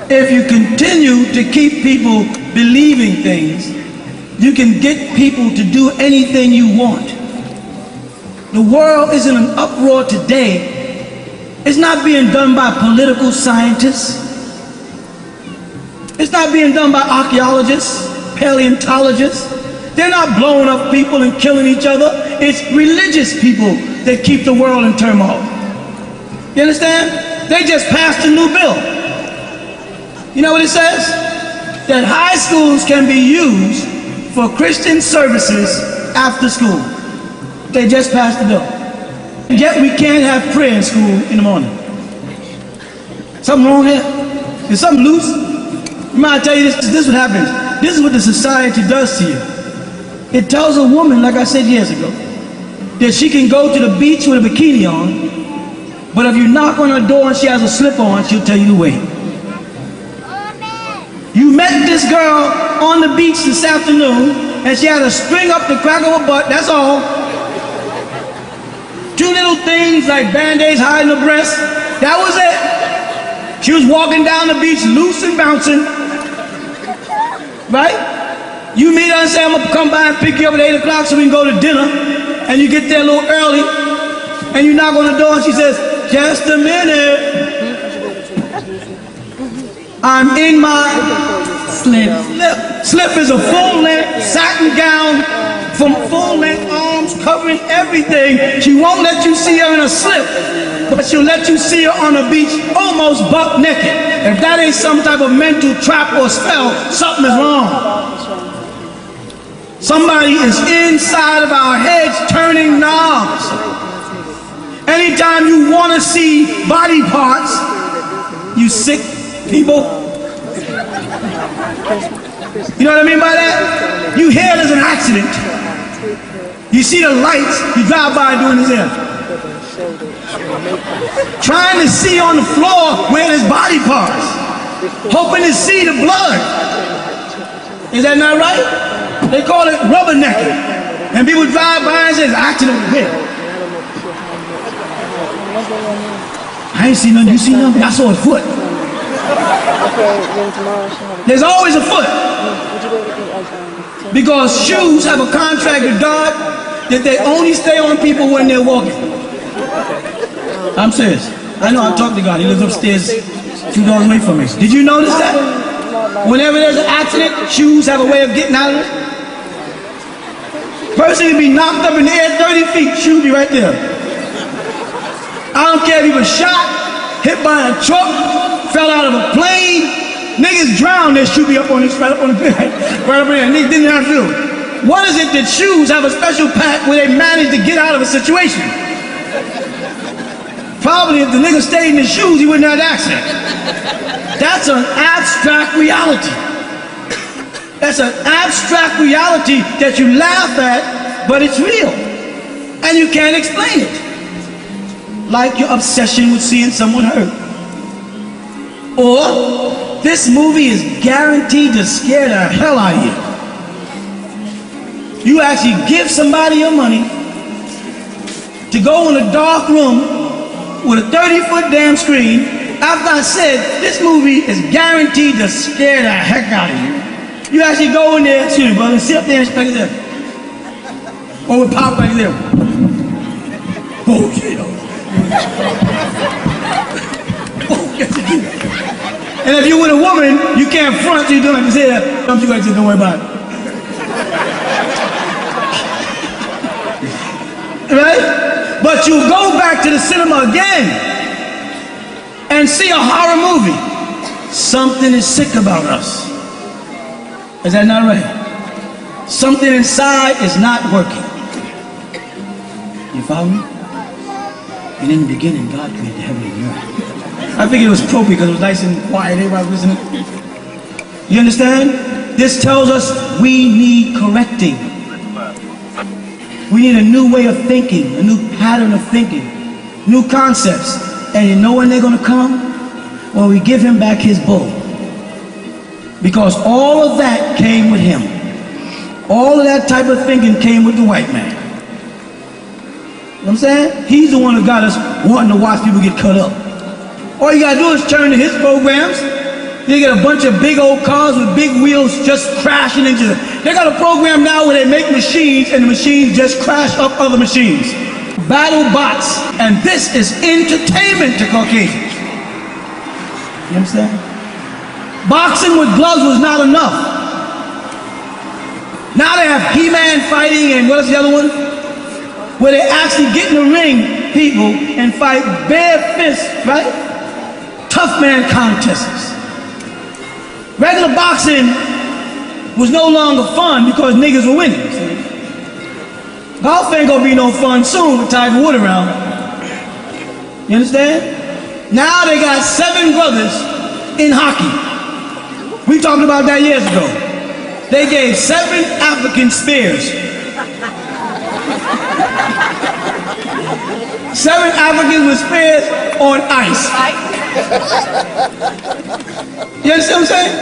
If you continue to keep people believing things, you can get people to do anything you want. The world is in an uproar today. It's not being done by political scientists. It's not being done by archaeologists, paleontologists. They're not blowing up people and killing each other. It's religious people that keep the world in turmoil. You understand? They just passed a new bill. You know what it says? That high schools can be used for Christian services after school. They just passed the bill. And yet we can't have prayer in school in the morning. Something wrong here? Is something loose? You might tell you this is what happens. This is what the society does to you. It tells a woman, like I said years ago, that she can go to the beach with a bikini on, but if you knock on her door and she has a slip on, she'll tell you to wait. You met this girl on the beach this afternoon, and she had a string up the crack of her butt, that's all. Two little things like Band-Aids hiding her breast, that was it. She was walking down the beach loose and bouncing, right? You meet her and say, I'm gonna come by and pick you up at 8 o'clock so we can go to dinner, and you get there a little early, and you knock on the door and she says, just a minute. I'm in my slip. Slip is a full-length satin gown from full-length arms covering everything. She won't let you see her in a slip, but she'll let you see her on a beach almost buck naked. If that ain't some type of mental trap or spell, something is wrong. Somebody is inside of our heads turning knobs. Anytime you want to see body parts, you sick people. You know what I mean by that? You hear there's an accident. You see the lights, you drive by doing this here. Trying to see on the floor where there's body parts. Hoping to see the blood. Is that not right? They call it rubbernecking. And people drive by and say, there's an accident over here. I ain't seen nothing, you seen nothing? I saw a foot. There's always a foot. Because shoes have a contract with God that they only stay on people when they're walking. I'm serious. I know I talked to God. He lives upstairs 2 doors away from me. Did you notice that? Whenever there's an accident, shoes have a way of getting out of it. Person can be knocked up in the air 30 feet, shoe be right there. I don't care if he was shot, hit by a truck, fell out of a plane. Niggas drown, their shoe be up on his right up on the right up there. Niggas didn't have to do it. What is it that shoes have a special pack where they manage to get out of a situation? Probably if the nigga stayed in his shoes, he wouldn't have an accident. That's an abstract reality. That's an abstract reality that you laugh at, but it's real. And you can't explain it. Like your obsession with seeing someone hurt. Or, this movie is guaranteed to scare the hell out of you. You actually give somebody your money to go in a dark room with a 30-foot damn screen after I said this movie is guaranteed to scare the heck out of you. You actually go in there, excuse me, brother, sit up there and like this. Or with pop like this. Oh, yeah. Oh, yes, you do. And if you with a woman, you can't front, so you don't have to say that. Don't you guys just don't worry about it. Right? But you go back to the cinema again and see a horror movie. Something is sick about us. Is that not right? Something inside is not working. You follow me? And in the beginning, God created the heaven and the earth. I think it was appropriate because it was nice and quiet. Everybody was listening. You understand? This tells us we need correcting. We need a new way of thinking, a new pattern of thinking, new concepts. And you know when they're going to come? When we give him back his bull. Because all of that came with him. All of that type of thinking came with the white man. You know what I'm saying? He's the one who got us wanting to watch people get cut up. All you gotta do is turn to his programs. You get a bunch of big old cars with big wheels just crashing into them. They got a program now where they make machines and the machines just crash up other machines. Battle bots. And this is entertainment to Caucasians. You understand? Boxing with gloves was not enough. Now they have He-Man fighting and what's the other one? Where they actually get in the ring, people, and fight bare fists, right? Tough man contests. Regular boxing was no longer fun because niggas were winning. See? Golf ain't gonna be no fun soon with Tiger Woods around. You understand? Now they got 7 brothers in hockey. We talked about that years ago. They gave 7 African spears. 7 Africans with spears on ice. You understand what I'm saying?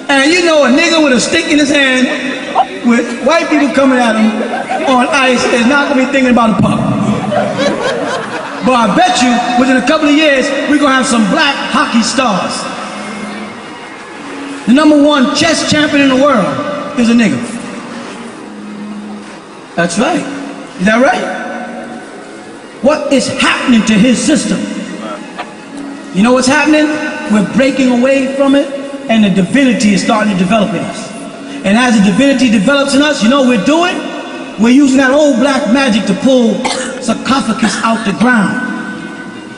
And you know a nigga with a stick in his hand with white people coming at him on ice is not gonna be thinking about a puck. But I bet you within a couple of years we're gonna have some black hockey stars. The #1 chess champion in the world is a nigga. That's right. Is that right? What is happening to his system? You know what's happening? We're breaking away from it, and the divinity is starting to develop in us. And as the divinity develops in us, you know what we're doing? We're using that old black magic to pull sarcophagus out the ground.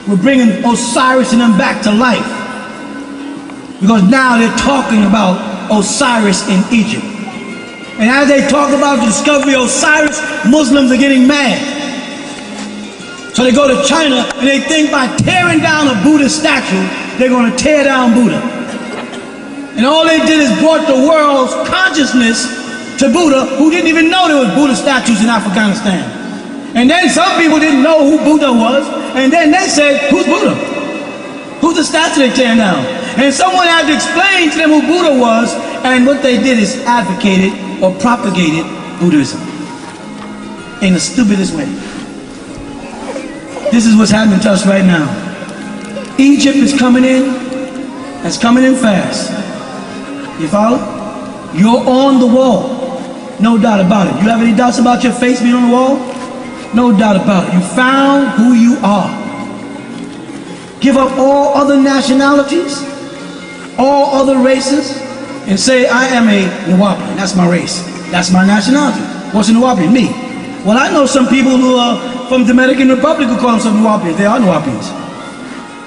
We're bringing Osiris and them back to life. Because now they're talking about Osiris in Egypt. And as they talk about the discovery of Osiris, Muslims are getting mad. So they go to China and they think by tearing down a Buddha statue, they're going to tear down Buddha. And all they did is brought the world's consciousness to Buddha, who didn't even know there was Buddha statues in Afghanistan. And then some people didn't know who Buddha was, and then they said, who's Buddha? Who's the statue they tearing down? And someone had to explain to them who Buddha was, and what they did is advocated or propagated Buddhism in the stupidest way. This is what's happening to us right now. Egypt is coming in. It's coming in fast. You follow? You're on the wall. No doubt about it. You have any doubts about your face being on the wall? No doubt about it. You found who you are. Give up all other nationalities, all other races, and say, I am a Nuwaupu. That's my race. That's my nationality. What's a Nuwaupu? Me. Well, I know some people who are from Dominican Republic who call themselves Nuwaupians. They are Nuwaupians.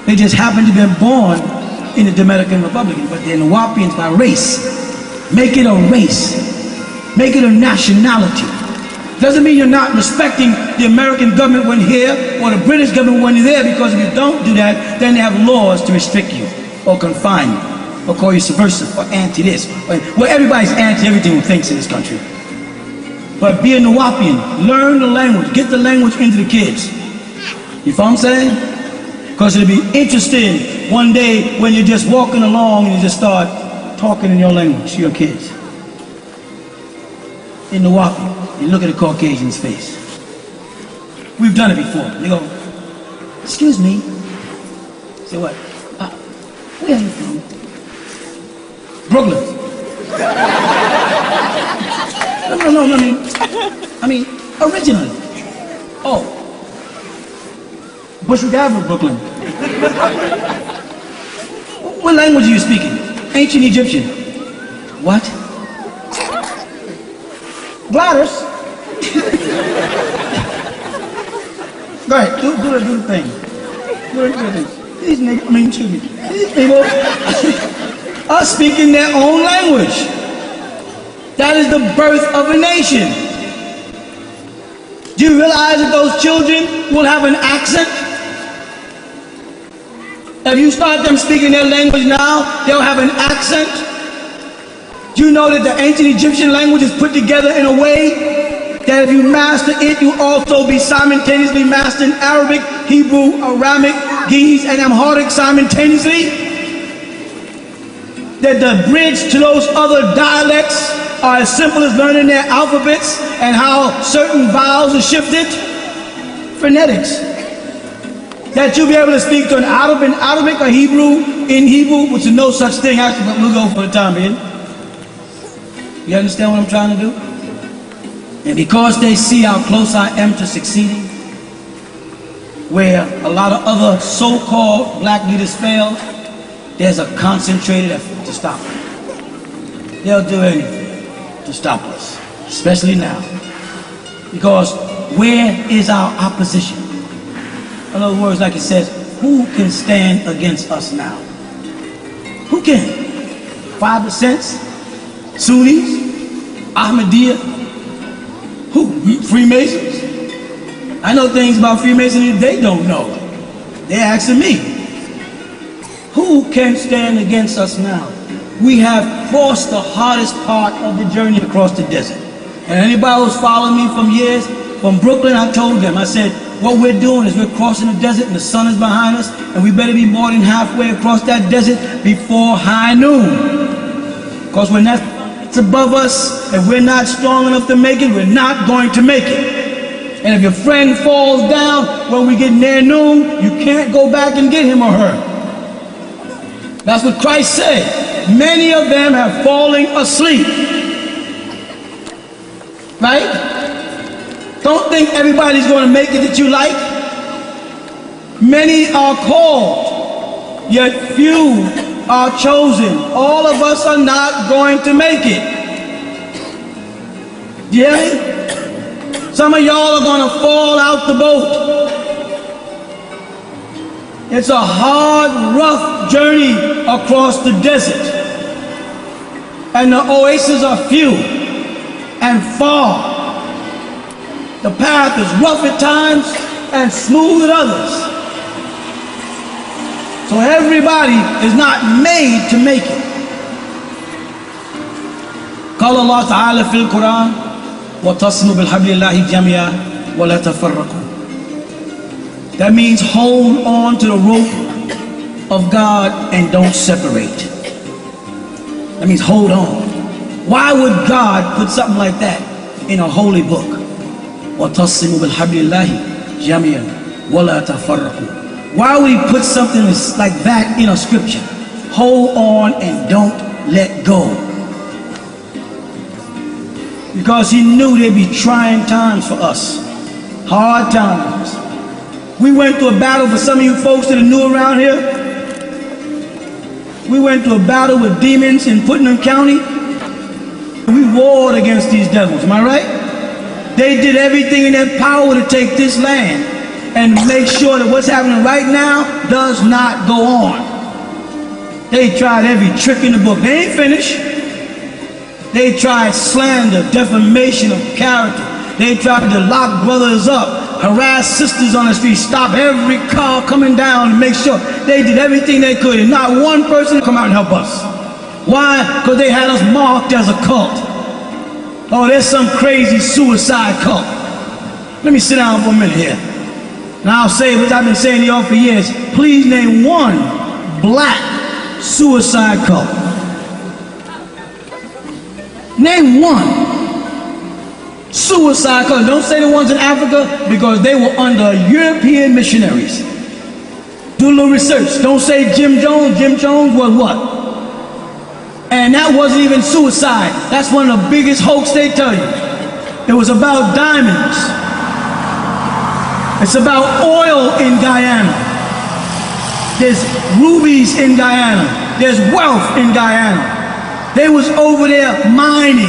They just happen to be born in the Dominican Republic, but they're Nuwaupians by race. Make it a race. Make it a nationality. Doesn't mean you're not respecting the American government when here or the British government when you're there, because if you don't do that, then they have laws to restrict you or confine you or call you subversive or anti-this. Well, everybody's anti-everything who thinks in this country. But be a Nuwaupian, learn the language, get the language into the kids. You follow what I'm saying? Because it'll be interesting one day when you're just walking along and you just start talking in your language to your kids. In Nuwaupu, you look at a Caucasian's face. We've done it before. They go, excuse me. Say what? Where are you from? Brooklyn. No, I mean, originally. Oh. Bushwick Avenue, Brooklyn. What language are you speaking? Ancient Egyptian. What? Gladys. Go ahead, do the thing. Do the thing. These niggas, these people are speaking their own language. That is the birth of a nation. Do you realize that those children will have an accent? If you start them speaking their language now, they'll have an accent. Do you know that the ancient Egyptian language is put together in a way that if you master it, you also be simultaneously mastering Arabic, Hebrew, Aramic, Ge'ez, and Amharic simultaneously? That the bridge to those other dialects are as simple as learning their alphabets and how certain vowels are shifted? Phonetics. That you'll be able to speak to an Arabic or Hebrew in Hebrew, which is no such thing actually, but we'll go for the time being. You understand what I'm trying to do? And because they see how close I am to succeeding, where a lot of other so-called black leaders fail, there's a concentrated effort to stop them. They'll do anything to stop us, especially now. Because where is our opposition? In other words, like it says, who can stand against us now? Who can? 5%? Sunnis? Ahmadiyya? Who? Freemasons? I know things about Freemasonry they don't know. They're asking me. Who can stand against us now? We have crossed the hardest part of the journey across the desert. And anybody who's following me from years, from Brooklyn, I told them, I said, what we're doing is we're crossing the desert and the sun is behind us, and we better be more than halfway across that desert before high noon. Because when that's above us, if we're not strong enough to make it, we're not going to make it. And if your friend falls down when we get near noon, you can't go back and get him or her. That's what Christ said. Many of them have fallen asleep. Right? Don't think everybody's going to make it that you like. Many are called, yet few are chosen. All of us are not going to make it. Do you hear me? Some of y'all are going to fall out the boat. It's a hard, rough journey across the desert. And the oases are few and far. The path is rough at times and smooth at others. So everybody is not made to make it. قال الله تعالى في القرآن وَتَصْمُوا بِالْحَبْلِ اللَّهِ جَمِيعًا وَلَا تَفَرَّقُوا. That means hold on to the rope of God and don't separate. That means hold on. Why would God put something like that in a holy book? وَتَصِّمُوا بِالْحَبْلِ اللَّهِ جَمِيعًا وَلَا تَفَرَّقُوا. Why would he put something like that in a scripture? Hold on and don't let go. Because he knew there'd be trying times for us. Hard times. We went through a battle, for some of you folks that are new around here, we went through a battle with demons in Putnam County. We warred against these devils, am I right? They did everything in their power to take this land and make sure that what's happening right now does not go on. They tried every trick in the book. They ain't finished. They tried slander, defamation of character. They tried to lock brothers up, harass sisters on the street, stop every car coming down and make sure they did everything they could. And not one person come out and help us. Why? Because they had us marked as a cult. Oh, there's some crazy suicide cult. Let me sit down for a minute here. And I'll say what I've been saying to y'all for years. Please name one black suicide cult. Name one suicide cult. Don't say the ones in Africa because they were under European missionaries. Do a little research. Don't say Jim Jones. Jim Jones was what? And that wasn't even suicide. That's one of the biggest hoax they tell you. It was about diamonds. It's about oil in Guyana. There's rubies in Guyana. there's wealth in Guyana. They was over there mining,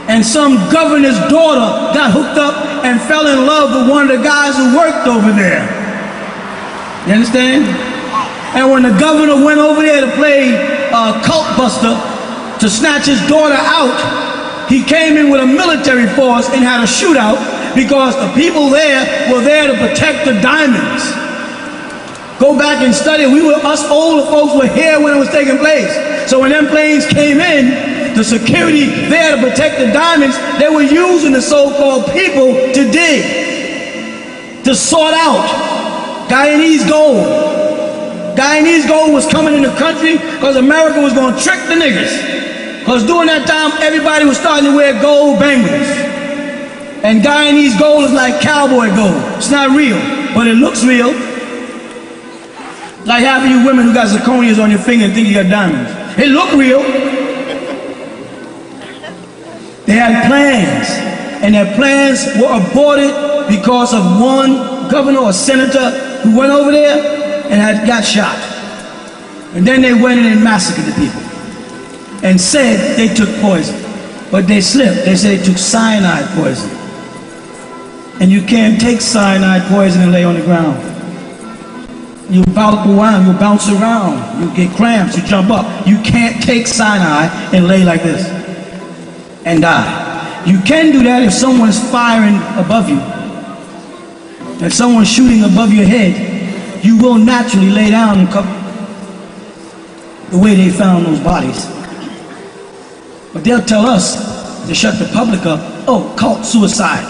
and some governor's daughter got hooked up and fell in love with one of the guys who worked over there. You understand? And when the governor went over there to play cult buster to snatch his daughter out, he came in with a military force and had a shootout because the people there were there to protect the diamonds. Go back and study. Us older folks were here when it was taking place. So when them planes came in, the security there to protect the diamonds, they were using the so-called people to dig, to sort out Guyanese gold. Guyanese gold was coming in the country because America was going to trick the niggas. Because during that time, everybody was starting to wear gold bangles. And Guyanese gold is like cowboy gold. It's not real, but it looks real. Like half of you women who got zirconias on your finger and think you got diamonds. It look real. They had plans, and their plans were aborted because of one governor or senator who went over there and got shot. And then they went in and massacred the people and said they took poison. But they slipped. They said they took cyanide poison. And you can't take cyanide poison and lay on the ground. You bounce around, you get cramps, you jump up. You can't take cyanide and lay like this and die. You can do that if someone's firing above you. If someone's shooting above your head, you will naturally lay down and cover the way they found those bodies. But they'll tell us to shut the public up. Oh, cult suicide.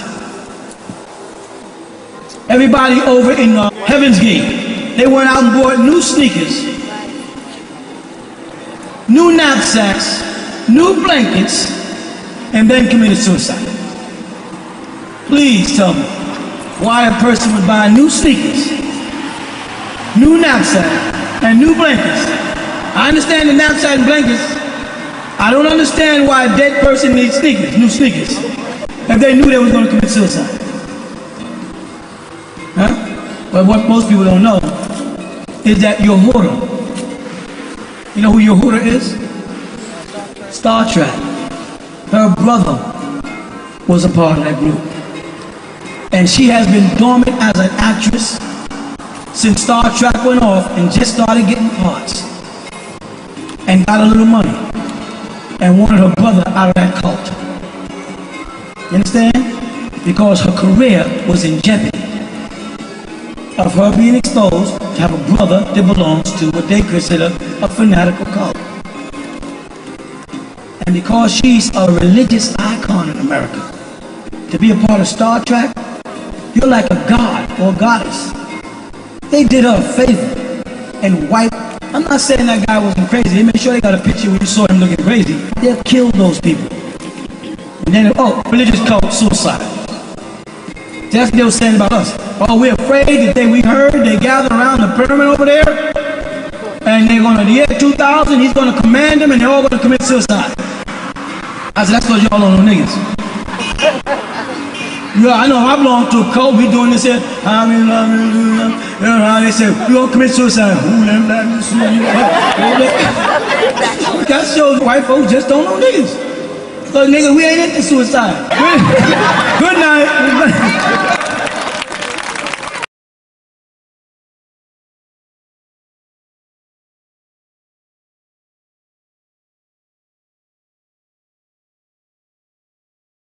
Everybody over in Heaven's Gate, they went out and bought new sneakers, new knapsacks, new blankets, and then committed suicide. Please tell me why a person would buy new sneakers, new knapsack, and new blankets. I understand the knapsack and blankets. I don't understand why a dead person needs sneakers, new sneakers, if they knew they was going to commit suicide. Huh? But what most people don't know is that your hoarder, you know who your hoarder is? Star Trek. Her brother was a part of that group. And she has been dormant as an actress since Star Trek went off and just started getting parts and got a little money and wanted her brother out of that cult. You understand? Because her career was in jeopardy of her being exposed to have a brother that belongs to what they consider a fanatical cult. And because she's a religious icon in America, to be a part of Star Trek, you're like a god or a goddess. They did her a favor and wiped. I'm not saying that guy wasn't crazy. They made sure they got a picture when you saw him looking crazy. They've killed those people. And then, religious cult, suicide. That's what they were saying about us. Oh, we're afraid that we heard they gathered around the pyramid over there, and they're going to, the year 2000, he's going to command them, and they're all going to commit suicide. I said, that's because y'all don't know niggas. Yeah, I know I belong to a cult. We doing this here. They say, we're going to commit suicide. That shows white folks just don't know niggas. So nigga, we ain't into suicide. Good night.